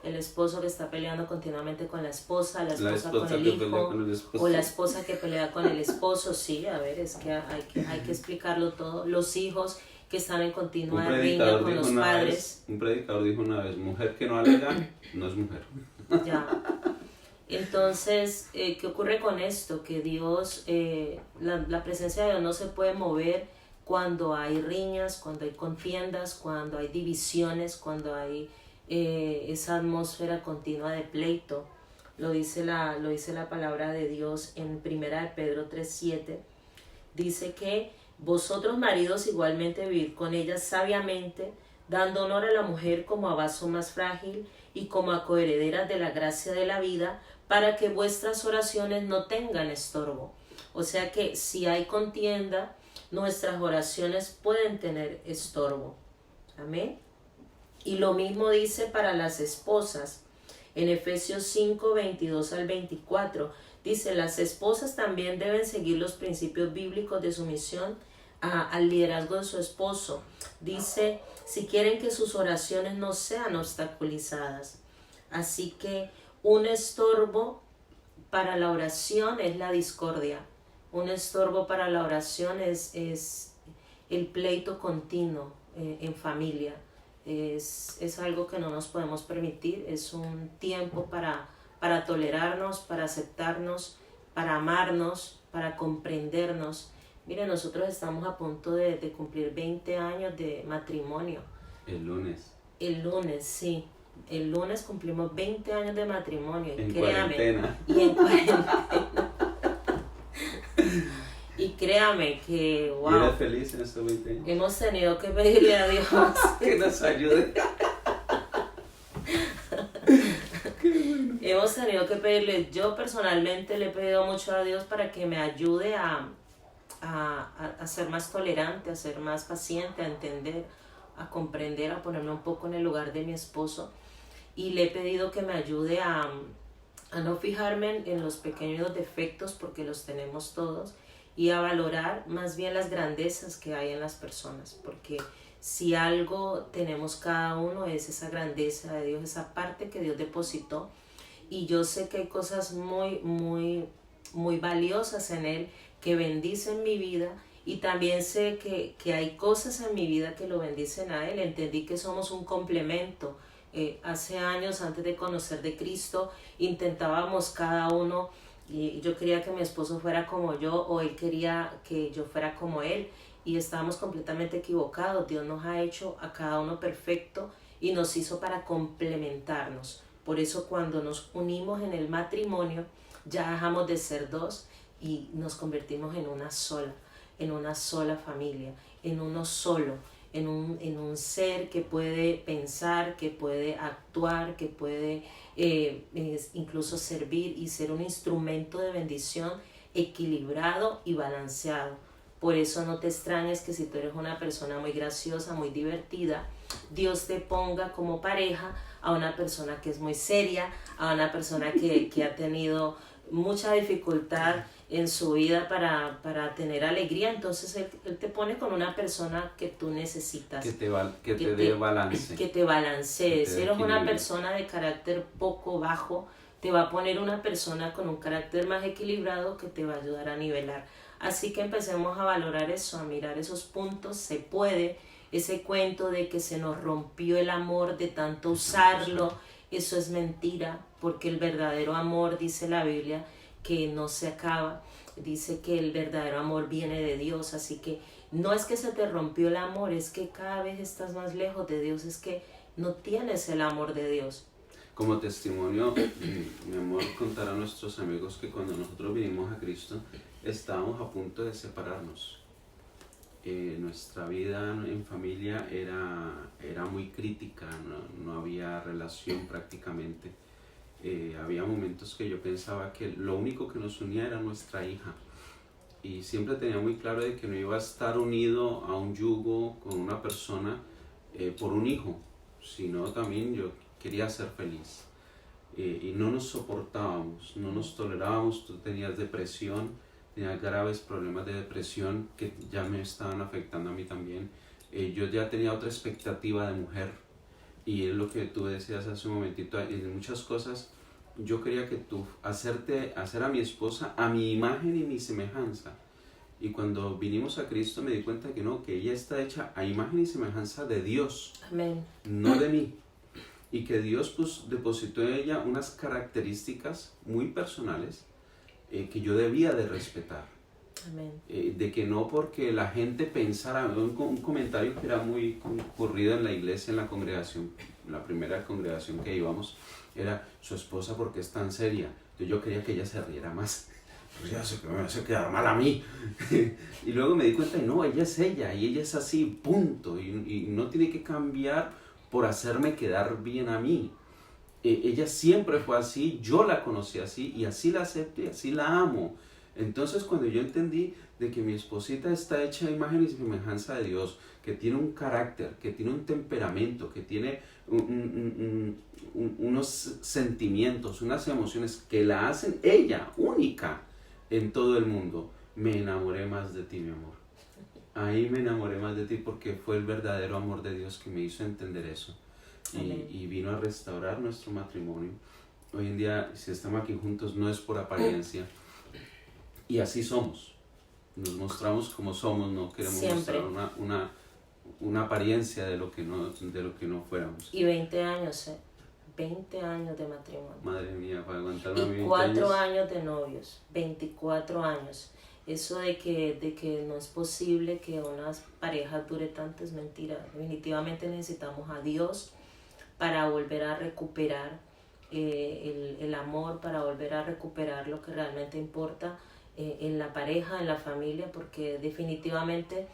El esposo que está peleando continuamente con la esposa con el hijo, o la esposa que pelea con el esposo, sí, es que hay que explicarlo todo. Los hijos que están en continua riña con los padres. Un predicador dijo una vez, mujer que no alega no es mujer. Ya. Entonces, ¿qué ocurre con esto? Que Dios, la presencia de Dios no se puede mover cuando hay riñas, cuando hay contiendas, cuando hay divisiones, cuando hay esa atmósfera continua de pleito. Lo dice la palabra de Dios en 1 de Pedro 3:7. Dice que vosotros maridos igualmente vivid con ella sabiamente, dando honor a la mujer como a vaso más frágil y como a coherederas de la gracia de la vida, para que vuestras oraciones no tengan estorbo. O sea que si hay contienda, nuestras oraciones pueden tener estorbo. Amén. Y lo mismo dice para las esposas. En Efesios 5, 22 al 24, dice, las esposas también deben seguir los principios bíblicos de sumisión al liderazgo de su esposo. Dice, si quieren que sus oraciones no sean obstaculizadas. Así que un estorbo para la oración es la discordia. Un estorbo para la oración es el pleito continuo en familia. Es algo que no nos podemos permitir. Es un tiempo para tolerarnos, para aceptarnos, para amarnos, para comprendernos. Mire, nosotros estamos a punto de cumplir 20 años de matrimonio. El lunes. El lunes, sí. El lunes cumplimos 20 años de matrimonio. En cuarentena. Y en cuarentena. Y créame que, wow. ¿Y eres feliz en estos 20 años? Hemos tenido que pedirle a Dios que nos ayude. Qué bueno. Hemos tenido que pedirle, yo personalmente le he pedido mucho a Dios para que me ayude a ser más tolerante, a ser más paciente, a entender, a comprender, a ponerme un poco en el lugar de mi esposo. Y le he pedido que me ayude a no fijarme en los pequeños defectos, porque los tenemos todos, y a valorar más bien las grandezas que hay en las personas, porque si algo tenemos cada uno es esa grandeza de Dios, esa parte que Dios depositó, y yo sé que hay cosas muy, muy, muy valiosas en Él que bendicen mi vida, y también sé que hay cosas en mi vida que lo bendicen a Él. Entendí que somos un complemento. Hace años, antes de conocer de Cristo, intentábamos cada uno, y yo quería que mi esposo fuera como yo, o él quería que yo fuera como él, y estábamos completamente equivocados. Dios nos ha hecho a cada uno perfecto y nos hizo para complementarnos. Por eso cuando nos unimos en el matrimonio, ya dejamos de ser dos y nos convertimos en una sola familia, en uno solo, en un ser que puede pensar, que puede actuar, que puede incluso servir y ser un instrumento de bendición equilibrado y balanceado. Por eso no te extrañes que si tú eres una persona muy graciosa, muy divertida, Dios te ponga como pareja a una persona que es muy seria, a una persona que ha tenido mucha dificultad en su vida para tener alegría. Entonces él te pone con una persona que tú necesitas, que te dé balance, que te balancee. Si eres una persona de carácter poco bajo, te va a poner una persona con un carácter más equilibrado que te va a ayudar a nivelar. Así que empecemos a valorar eso, a mirar esos puntos. Se puede. Ese cuento de que se nos rompió el amor de tanto usarlo, eso es mentira, porque el verdadero amor, dice la Biblia, que no se acaba. Dice que el verdadero amor viene de Dios. Así que no es que se te rompió el amor, es que cada vez estás más lejos de Dios, es que no tienes el amor de Dios. Como testimonio, mi amor, contar a nuestros amigos que cuando nosotros vinimos a Cristo estábamos a punto de separarnos. Nuestra vida en familia era muy crítica, no había relación prácticamente. Había momentos que yo pensaba que lo único que nos unía era nuestra hija, y siempre tenía muy claro de que no iba a estar unido a un yugo con una persona por un hijo, sino también yo quería ser feliz, y no nos soportábamos, no nos tolerábamos. Tú tenías depresión, tenías graves problemas de depresión que ya me estaban afectando a mí también. Yo ya tenía otra expectativa de mujer, y es lo que tú decías hace un momentito. En muchas cosas yo quería que tú hacer a mi esposa a mi imagen y mi semejanza, Y cuando vinimos a Cristo me di cuenta que no, que ella está hecha a imagen y semejanza de Dios, Amén. no de mí. Y que Dios pues depositó en ella unas características muy personales que yo debía de respetar. Amén. De que no porque la gente pensara, un comentario que era muy ocurrido en la iglesia, en la congregación, la primera congregación que íbamos, era su esposa porque es tan seria. Yo quería que ella se riera más. Pues ya me hace quedar mal a mí. Y luego me di cuenta, no, ella es ella y ella es así, punto. Y no tiene que cambiar por hacerme quedar bien a mí. Ella siempre fue así, yo la conocí así y así la acepto y así la amo. Entonces cuando yo entendí de que mi esposita está hecha a imagen y semejanza de Dios, que tiene un carácter, que tiene un temperamento, que tiene unos sentimientos, unas emociones que la hacen ella única en todo el mundo, me enamoré más de ti, mi amor. Ahí me enamoré más de ti porque fue el verdadero amor de Dios que me hizo entender eso. Y vino a restaurar nuestro matrimonio. Hoy en día, si estamos aquí juntos, no es por apariencia. Y así somos. Nos mostramos como somos, no queremos Siempre mostrar una apariencia de lo que no fuéramos. Y 20 años, 20 años de matrimonio. Madre mía, para aguantarme 20 Y 4 años de novios, 24 años. Eso de que no es posible que una pareja dure tanto es mentira. Definitivamente necesitamos a Dios para volver a recuperar el amor, para volver a recuperar lo que realmente importa en la pareja, en la familia, porque definitivamente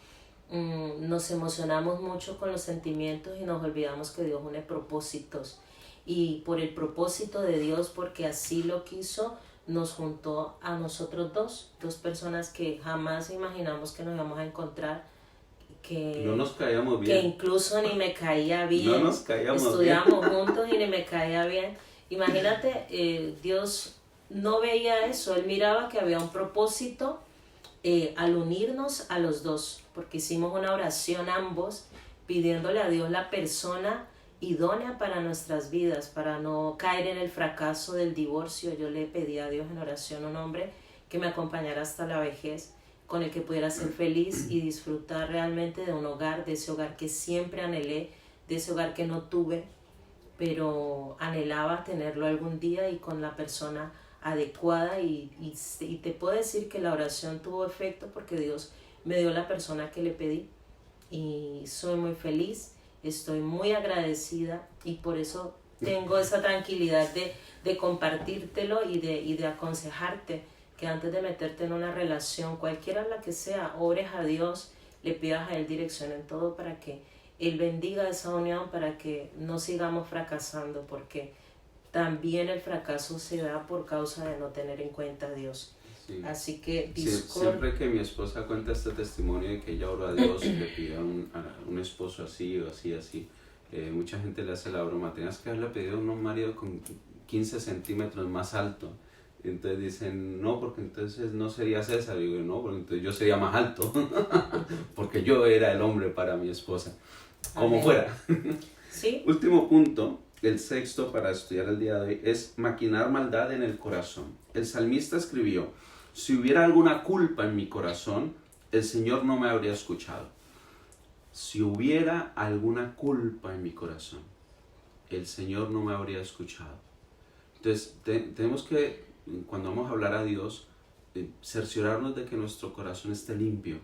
nos emocionamos mucho con los sentimientos y nos olvidamos que Dios une propósitos. Y por el propósito de Dios, porque así lo quiso, nos juntó a nosotros dos personas que jamás imaginamos que nos íbamos a encontrar, que no nos caíamos bien, que incluso ni me caía bien, no nos caíamos estudiamos bien. juntos y ni me caía bien. Imagínate, Dios no veía eso, Él miraba que había un propósito al unirnos a los dos, porque hicimos una oración ambos, pidiéndole a Dios la persona idónea para nuestras vidas, para no caer en el fracaso del divorcio. Yo le pedí a Dios en oración un hombre que me acompañara hasta la vejez, con el que pudiera ser feliz y disfrutar realmente de un hogar, de ese hogar que siempre anhelé, de ese hogar que no tuve, pero anhelaba tenerlo algún día y con la persona adecuada. Y te puedo decir que la oración tuvo efecto porque Dios me dio la persona que le pedí y soy muy feliz. Estoy muy agradecida y por eso tengo esa tranquilidad de compartírtelo y de aconsejarte que antes de meterte en una relación, cualquiera la que sea, ores a Dios, le pidas a Él dirección en todo para que Él bendiga esa unión, para que no sigamos fracasando, porque también el fracaso se da por causa de no tener en cuenta a Dios. Sí. Así que siempre que mi esposa cuenta este testimonio de que ella oró a Dios y le pidió a un esposo así o así, mucha gente le hace la broma, tenías que haberle pedido a un marido con 15 centímetros más alto. Entonces dicen, no, porque entonces no sería César. Y digo, no, porque entonces yo sería más alto, porque yo era el hombre para mi esposa, como fuera. ¿Sí? Último punto. El sexto para estudiar el día de hoy es maquinar maldad en el corazón. El salmista escribió, si hubiera alguna culpa en mi corazón, el Señor no me habría escuchado. Si hubiera alguna culpa en mi corazón, el Señor no me habría escuchado. Entonces, tenemos que, cuando vamos a hablar a Dios, cerciorarnos de que nuestro corazón esté limpio.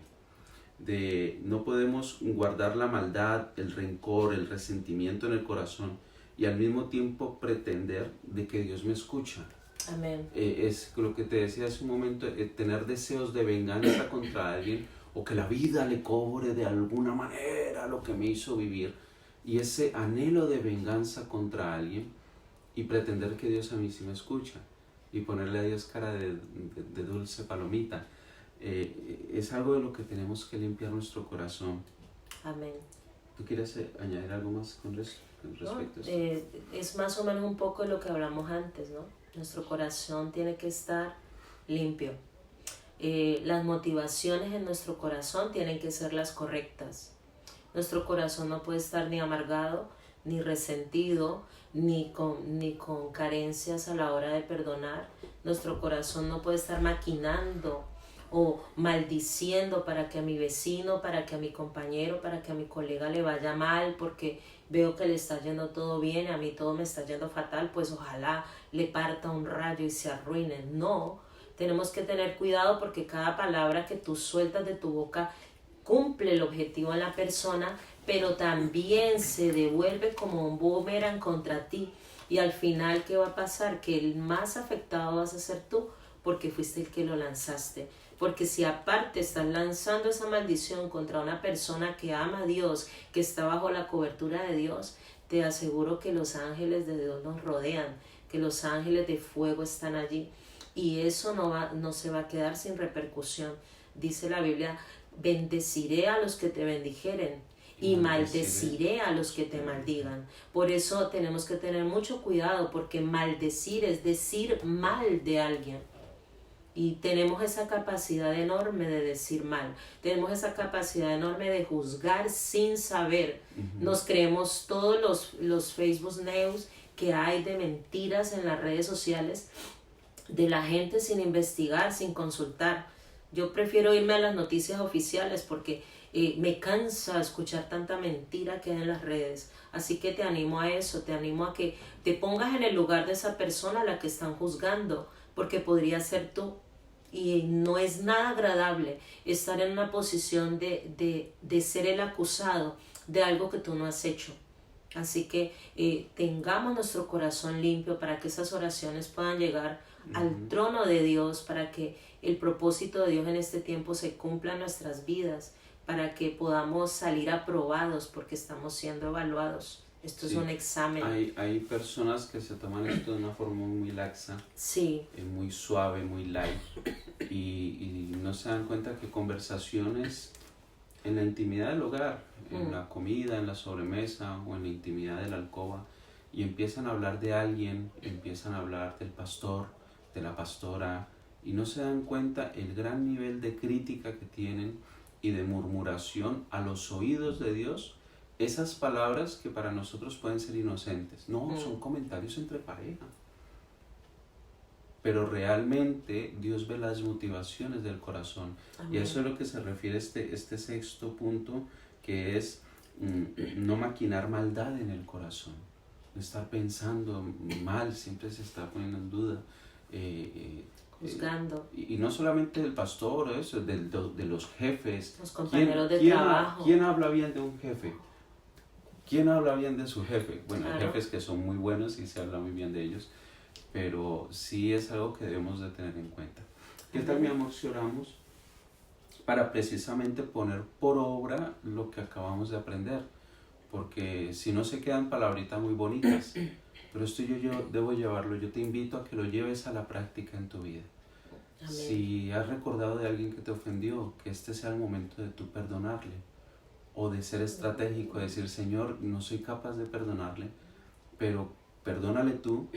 No podemos guardar la maldad, el rencor, el resentimiento en el corazón y al mismo tiempo pretender de que Dios me escucha. Amén. Es lo que te decía hace un momento, tener deseos de venganza contra alguien o que la vida le cobre de alguna manera lo que me hizo vivir, y ese anhelo de venganza contra alguien y pretender que Dios a mí sí me escucha y ponerle a Dios cara de dulce palomita, es algo de lo que tenemos que limpiar nuestro corazón. Amén. ¿Tú quieres añadir algo más con respecto a esto? Es más o menos un poco de lo que hablamos antes, ¿no? Nuestro corazón tiene que estar limpio. Las motivaciones en nuestro corazón tienen que ser las correctas. Nuestro corazón no puede estar ni amargado, ni resentido, ni con carencias a la hora de perdonar. Nuestro corazón no puede estar maquinando o maldiciendo para que a mi vecino, para que a mi compañero, para que a mi colega le vaya mal, porque veo que le está yendo todo bien, a mí todo me está yendo fatal, pues ojalá le parta un rayo y se arruine. No, tenemos que tener cuidado porque cada palabra que tú sueltas de tu boca cumple el objetivo en la persona, pero también se devuelve como un boomerang contra ti. Y al final, ¿qué va a pasar? Que el más afectado vas a ser tú, porque fuiste el que lo lanzaste. Porque si aparte estás lanzando esa maldición contra una persona que ama a Dios, que está bajo la cobertura de Dios, te aseguro que los ángeles de Dios nos rodean, que los ángeles de fuego están allí. Y eso no se va a quedar sin repercusión. Dice la Biblia, bendeciré a los que te bendijeren y maldeciré a los que te maldigan. Por eso tenemos que tener mucho cuidado, porque maldecir es decir mal de alguien. Y tenemos esa capacidad enorme de decir mal. Tenemos esa capacidad enorme de juzgar sin saber. Nos creemos todos los Facebook News que hay de mentiras en las redes sociales de la gente sin investigar, sin consultar. Yo prefiero irme a las noticias oficiales porque me cansa escuchar tanta mentira que hay en las redes. Así que te animo a eso, te animo a que te pongas en el lugar de esa persona a la que están juzgando, porque podría ser tú. Y no es nada agradable estar en una posición de ser el acusado de algo que tú no has hecho. Así que tengamos nuestro corazón limpio para que esas oraciones puedan llegar al trono de Dios, para que el propósito de Dios en este tiempo se cumpla en nuestras vidas, para que podamos salir aprobados porque estamos siendo evaluados. Esto es un examen. Hay personas que se toman esto de una forma muy laxa, muy suave, muy light, y no se dan cuenta que conversaciones en la intimidad del hogar, en la comida, en la sobremesa o en la intimidad de la alcoba, y empiezan a hablar de alguien, empiezan a hablar del pastor, de la pastora, y no se dan cuenta el gran nivel de crítica que tienen y de murmuración a los oídos de Dios. Esas palabras que para nosotros pueden ser inocentes, no, son comentarios entre pareja. Pero realmente Dios ve las motivaciones del corazón. Amén. Y a eso es lo que se refiere este sexto punto, que es no maquinar maldad en el corazón. No estar pensando mal, siempre se está poniendo en duda. Juzgando. Y no solamente del pastor, eso, de los jefes. Los compañeros de trabajo. ¿Quién habla bien de un jefe? ¿Quién habla bien de su jefe? Bueno, claro. Hay jefes que son muy buenos y se habla muy bien de ellos, pero sí es algo que debemos de tener en cuenta. ¿Qué tal, mi amor, si oramos para precisamente poner por obra lo que acabamos de aprender? Porque si no se quedan palabritas muy bonitas, pero esto yo debo llevarlo. Yo te invito a que lo lleves a la práctica en tu vida. Amén. Si has recordado de alguien que te ofendió, que este sea el momento de tú perdonarle, o de ser estratégico, de decir, Señor, no soy capaz de perdonarle, pero perdónale tú,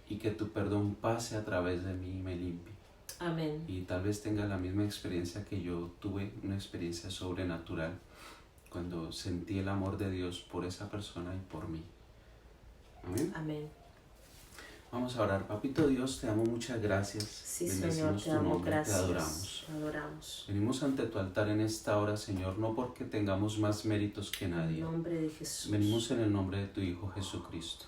y que tu perdón pase a través de mí y me limpie. Amén. Y tal vez tengas la misma experiencia que yo tuve, una experiencia sobrenatural, cuando sentí el amor de Dios por esa persona y por mí. Amén. Amén. Vamos a orar. Papito Dios, te amo, muchas gracias. Sí, Señor, te amo, gracias. Te adoramos. Te adoramos. Venimos ante tu altar en esta hora, Señor, no porque tengamos más méritos que nadie. En el nombre de Jesús. Venimos en el nombre de tu Hijo Jesucristo.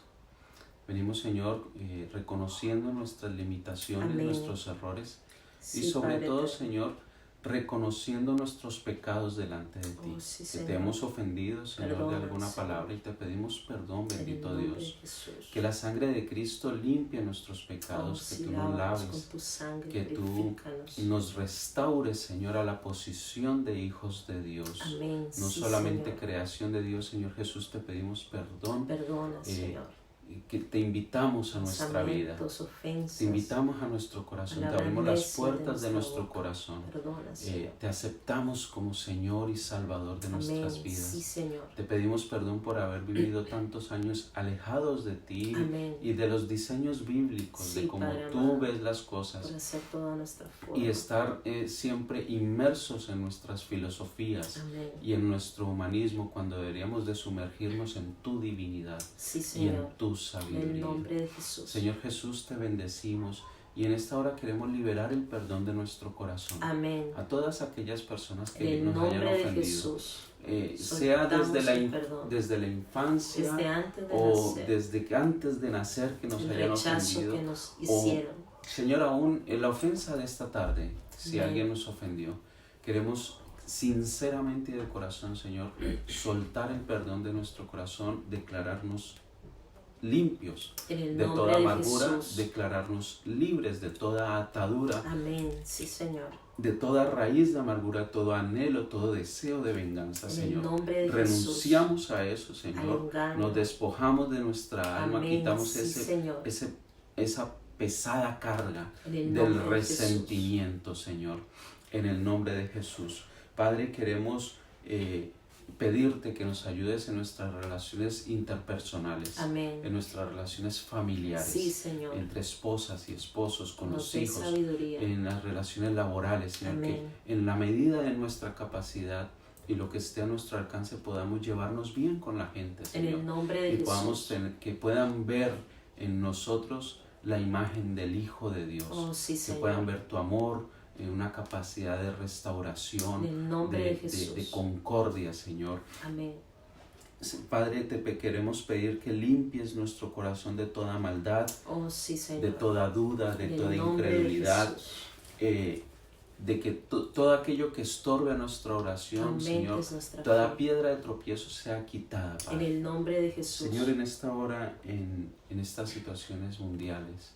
Venimos, Señor, reconociendo nuestras limitaciones, Amén. Nuestros errores, sí, y sobre Padre, todo, Señor, reconociendo nuestros pecados delante de ti, sí, que Señor. te hemos ofendido, Señor, Perdona, de alguna Señor. Palabra, y te pedimos perdón, bendito Dios, Jesús. que la sangre de Cristo limpie nuestros pecados, que tú nos laves, que tú nos restaures, Señor, a la posición de hijos de Dios. Amén. No sí, solamente Señor. Creación de Dios, Señor Jesús, te pedimos perdón. Perdona, Señor. Que te invitamos a nuestra vida, ofensas, te invitamos a nuestro corazón, te abrimos las puertas de nuestro corazón. Perdona, te aceptamos como Señor y Salvador de nuestras vidas. Sí, Señor. Te pedimos perdón por haber vivido tantos años alejados de ti. Amén. Y de los diseños bíblicos, sí, de cómo Padre tú amado, ves las cosas, por hacer toda nuestra forma. y estar siempre inmersos en nuestras filosofías. Amén. Y en nuestro humanismo, cuando deberíamos de sumergirnos en tu divinidad, sí, y Señor. en tu sabiduría. En el nombre de Jesús. Señor Jesús, te bendecimos Y en esta hora queremos liberar el perdón de nuestro corazón. Amén. A todas aquellas personas En que el nos hayan nombre de ofendido. Jesús. Sea Soltamos el perdón. desde la infancia Desde antes de o nacer. desde que antes de nacer que nos El hayan rechazo ofendido. que nos hicieron. Señor, aún en la ofensa de esta tarde, si Amén. alguien nos ofendió, queremos sinceramente y de corazón, Señor, soltar el perdón de nuestro corazón, declararnos limpios En el de nombre toda de amargura, Jesús. declararnos libres de toda atadura, Amén. Sí, Señor. de toda raíz de amargura, todo anhelo, todo deseo de venganza, En Señor. el nombre de Renunciamos a eso, Jesús. Al Señor. engaño. Nos despojamos de nuestra alma, Amén. quitamos Sí, Señor. esa pesada carga En el del nombre de resentimiento, Señor, en el nombre de Jesús. Padre, queremos pedirte que nos ayudes en nuestras relaciones interpersonales, Amén. en nuestras relaciones familiares, Sí, Señor. entre esposas y esposos, con Nos los dé hijos, sabiduría. en las relaciones laborales, Señor, que Amén. en la medida de nuestra capacidad y lo que esté a nuestro alcance podamos llevarnos bien con la gente, En Señor, el nombre de y Jesús. podamos que puedan ver en nosotros la imagen del Hijo de Dios, Oh, sí, que Señor. puedan ver tu amor, una capacidad de restauración, En el nombre de Jesús. de concordia, Señor. Amén. Padre, te queremos pedir que limpies nuestro corazón de toda maldad, Oh, sí, Señor. de toda duda, de En el toda nombre de incredulidad, Jesús. de que todo aquello que estorbe a nuestra oración, Aumentes Señor, nuestra toda fe. piedra de tropiezo sea quitada, En Padre. el nombre de Jesús. Señor, en esta hora, en estas situaciones mundiales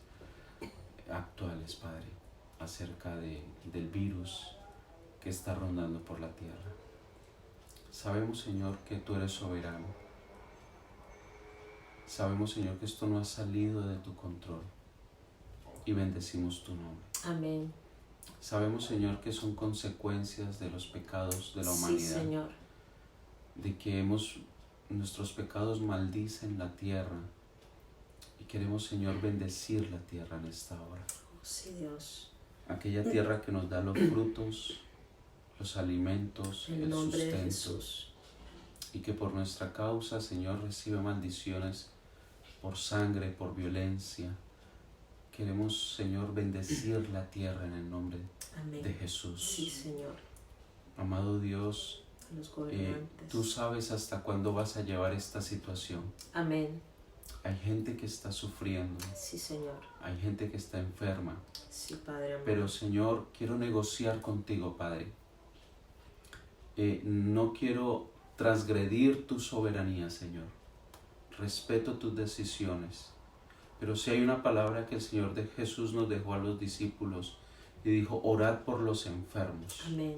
actuales, Padre, acerca del virus que está rondando por la tierra, sabemos, Señor, que tú eres soberano. Sabemos, Señor, que esto no ha salido de tu control y bendecimos tu nombre. Amén. Sabemos, Señor, que son consecuencias de los pecados de la Sí, humanidad, Señor. de que nuestros pecados maldicen la tierra y queremos, Señor, bendecir la tierra en esta hora. Oh, sí, Dios. Aquella tierra que nos da los frutos, los alimentos, En el el nombre de sustento, Jesús. y que por nuestra causa, Señor, recibe maldiciones por sangre, por violencia. Queremos, Señor, bendecir la tierra en el nombre Amén. de Jesús. Sí, Señor. Amado Dios, A los gobernantes. tú sabes hasta cuándo vas a llevar esta situación. Amén. Hay gente que está sufriendo, Sí, Señor. hay gente que está enferma, Sí, Padre amado. pero Señor, quiero negociar contigo, Padre. No quiero transgredir tu soberanía, Señor. Respeto tus decisiones, pero si hay una palabra que el Señor de Jesús nos dejó a los discípulos y dijo: orad por los enfermos. Amén.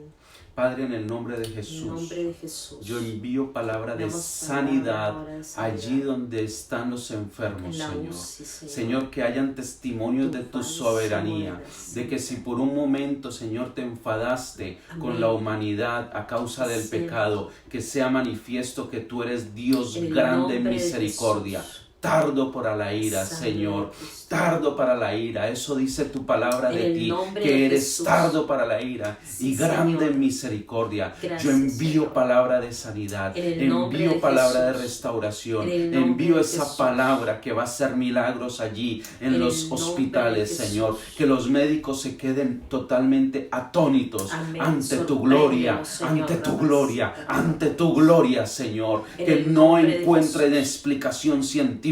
Padre, en el nombre de En el Jesús, nombre de Jesús. yo envío palabra de Damos sanidad palabra de sanidad. allí donde están los enfermos, En la Señor. UCI, Señor. Señor, que hayan testimonios de tu falsa soberanía, mueras, de que si por un momento, Señor, te enfadaste con Amén. la humanidad a causa del Sí. pecado, que sea manifiesto que tú eres Dios En el grande en nombre de misericordia. Jesús. Tardo para la ira, Sangre Señor, de Cristo. tardo para la ira. Eso dice tu palabra En de el ti, nombre que de eres Jesús. tardo para la ira Sí, y grande Señor. en misericordia. Gracias, Yo envío Señor. palabra de sanidad, En el nombre envío de palabra de Jesús. restauración, En el nombre envío de esa Jesús. palabra que va a hacer milagros allí en En los el nombre hospitales, de Señor. Jesús. Que los médicos se queden totalmente atónitos Amén. ante tu Sorpréndenos, gloria, Señor, ante tu Ramas. gloria, ante tu gloria, Señor. En Que el no nombre de encuentren Jesús. explicación científica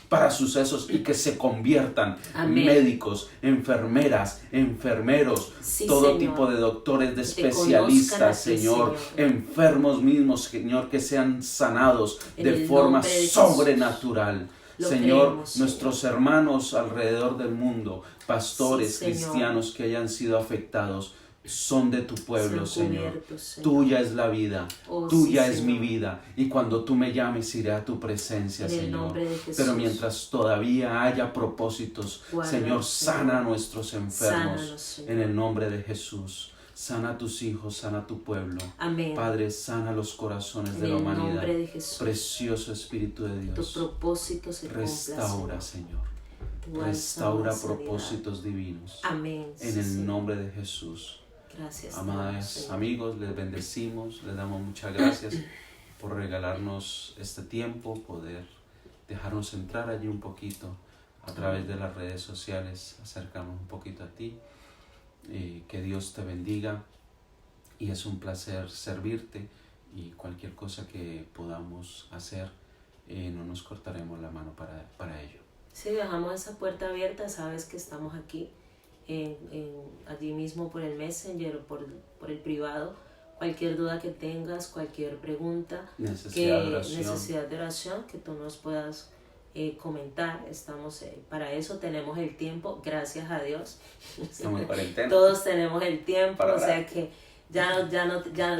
para sucesos y que se conviertan Amén. médicos, enfermeras, enfermeros, Sí, todo Señor. tipo de doctores, de Que te conozcan especialistas, a ti, Señor, Señor. enfermos mismos, Señor, que sean sanados En de el forma nombre de Jesús. sobrenatural. Lo Señor, creemos, Señor. nuestros hermanos alrededor del mundo, pastores, Sí, Señor. cristianos que hayan sido afectados, son de tu pueblo, Sean Señor. cubiertos, Señor. Tuya es la vida, Oh, tuya sí, es Señor. mi vida, y cuando tú me llames iré a tu presencia, En el Señor. nombre de Jesús. Pero mientras todavía haya propósitos, Guárdanos, Señor, sana Señor. a nuestros enfermos. Sánanos, Señor. En el nombre de Jesús, sana a tus hijos, sana a tu pueblo. Amén. Padre, sana los corazones En de la el humanidad. nombre de Jesús. Precioso Espíritu de Tu Dios, propósito se cumpla, restaura, Señor. Señor. Tu alma Restaura sanidad. propósitos divinos. Amén. En Sí, el Señor. nombre de Jesús. Gracias. Amados Señor. amigos, les bendecimos, les damos muchas gracias por regalarnos este tiempo, poder dejarnos entrar allí un poquito a través de las redes sociales acercarnos un poquito a ti. Que Dios te bendiga y es un placer servirte, y cualquier cosa que podamos hacer, no nos cortaremos la mano para ello. Sí, dejamos esa puerta abierta, sabes que estamos aquí, allí mismo por el Messenger o por el privado. Cualquier duda que tengas, cualquier pregunta, necesidad de oración, que tú nos puedas comentar. Estamos para eso, tenemos el tiempo, gracias a Dios. Estamos en cuarentena. Todos tenemos el tiempo, o sea que ya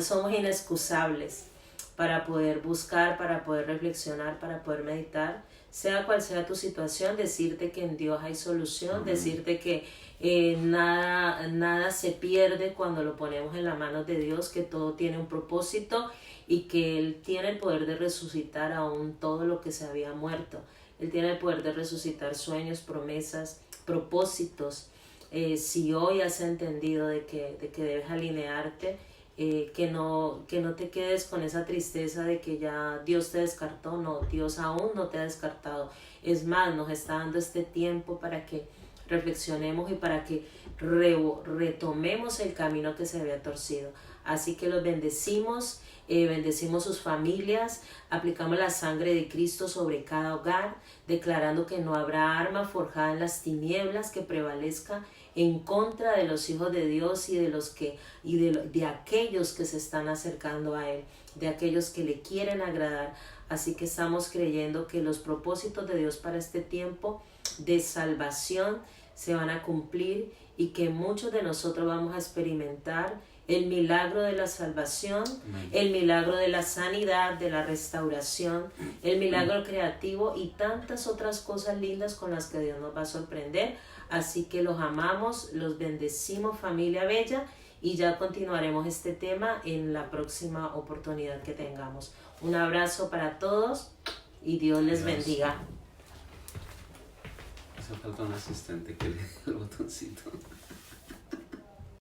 somos inexcusables para poder buscar, para poder reflexionar, para poder meditar. Sea cual sea tu situación, decirte que en Dios hay solución, decirte que nada se pierde cuando lo ponemos en las manos de Dios, que todo tiene un propósito y que Él tiene el poder de resucitar aún todo lo que se había muerto. Él tiene el poder de resucitar sueños, promesas, propósitos. Si hoy has entendido de que debes alinearte, que no te quedes con esa tristeza de que ya Dios te descartó. No, Dios aún no te ha descartado. Es más, nos está dando este tiempo para que reflexionemos y para que retomemos el camino que se había torcido. Así que los bendecimos, bendecimos sus familias, aplicamos la sangre de Cristo sobre cada hogar, declarando que no habrá arma forjada en las tinieblas que prevalezca en contra de los hijos de Dios y de aquellos que se están acercando a Él, de aquellos que le quieren agradar. Así que estamos creyendo que los propósitos de Dios para este tiempo de salvación se van a cumplir y que muchos de nosotros vamos a experimentar el milagro de la salvación, el milagro de la sanidad, de la restauración, el milagro creativo y tantas otras cosas lindas con las que Dios nos va a sorprender. Así que los amamos, los bendecimos, familia bella, y ya continuaremos este tema en la próxima oportunidad que tengamos. Un abrazo para todos y Dios les bendiga. Hace falta un asistente que le dé el botoncito.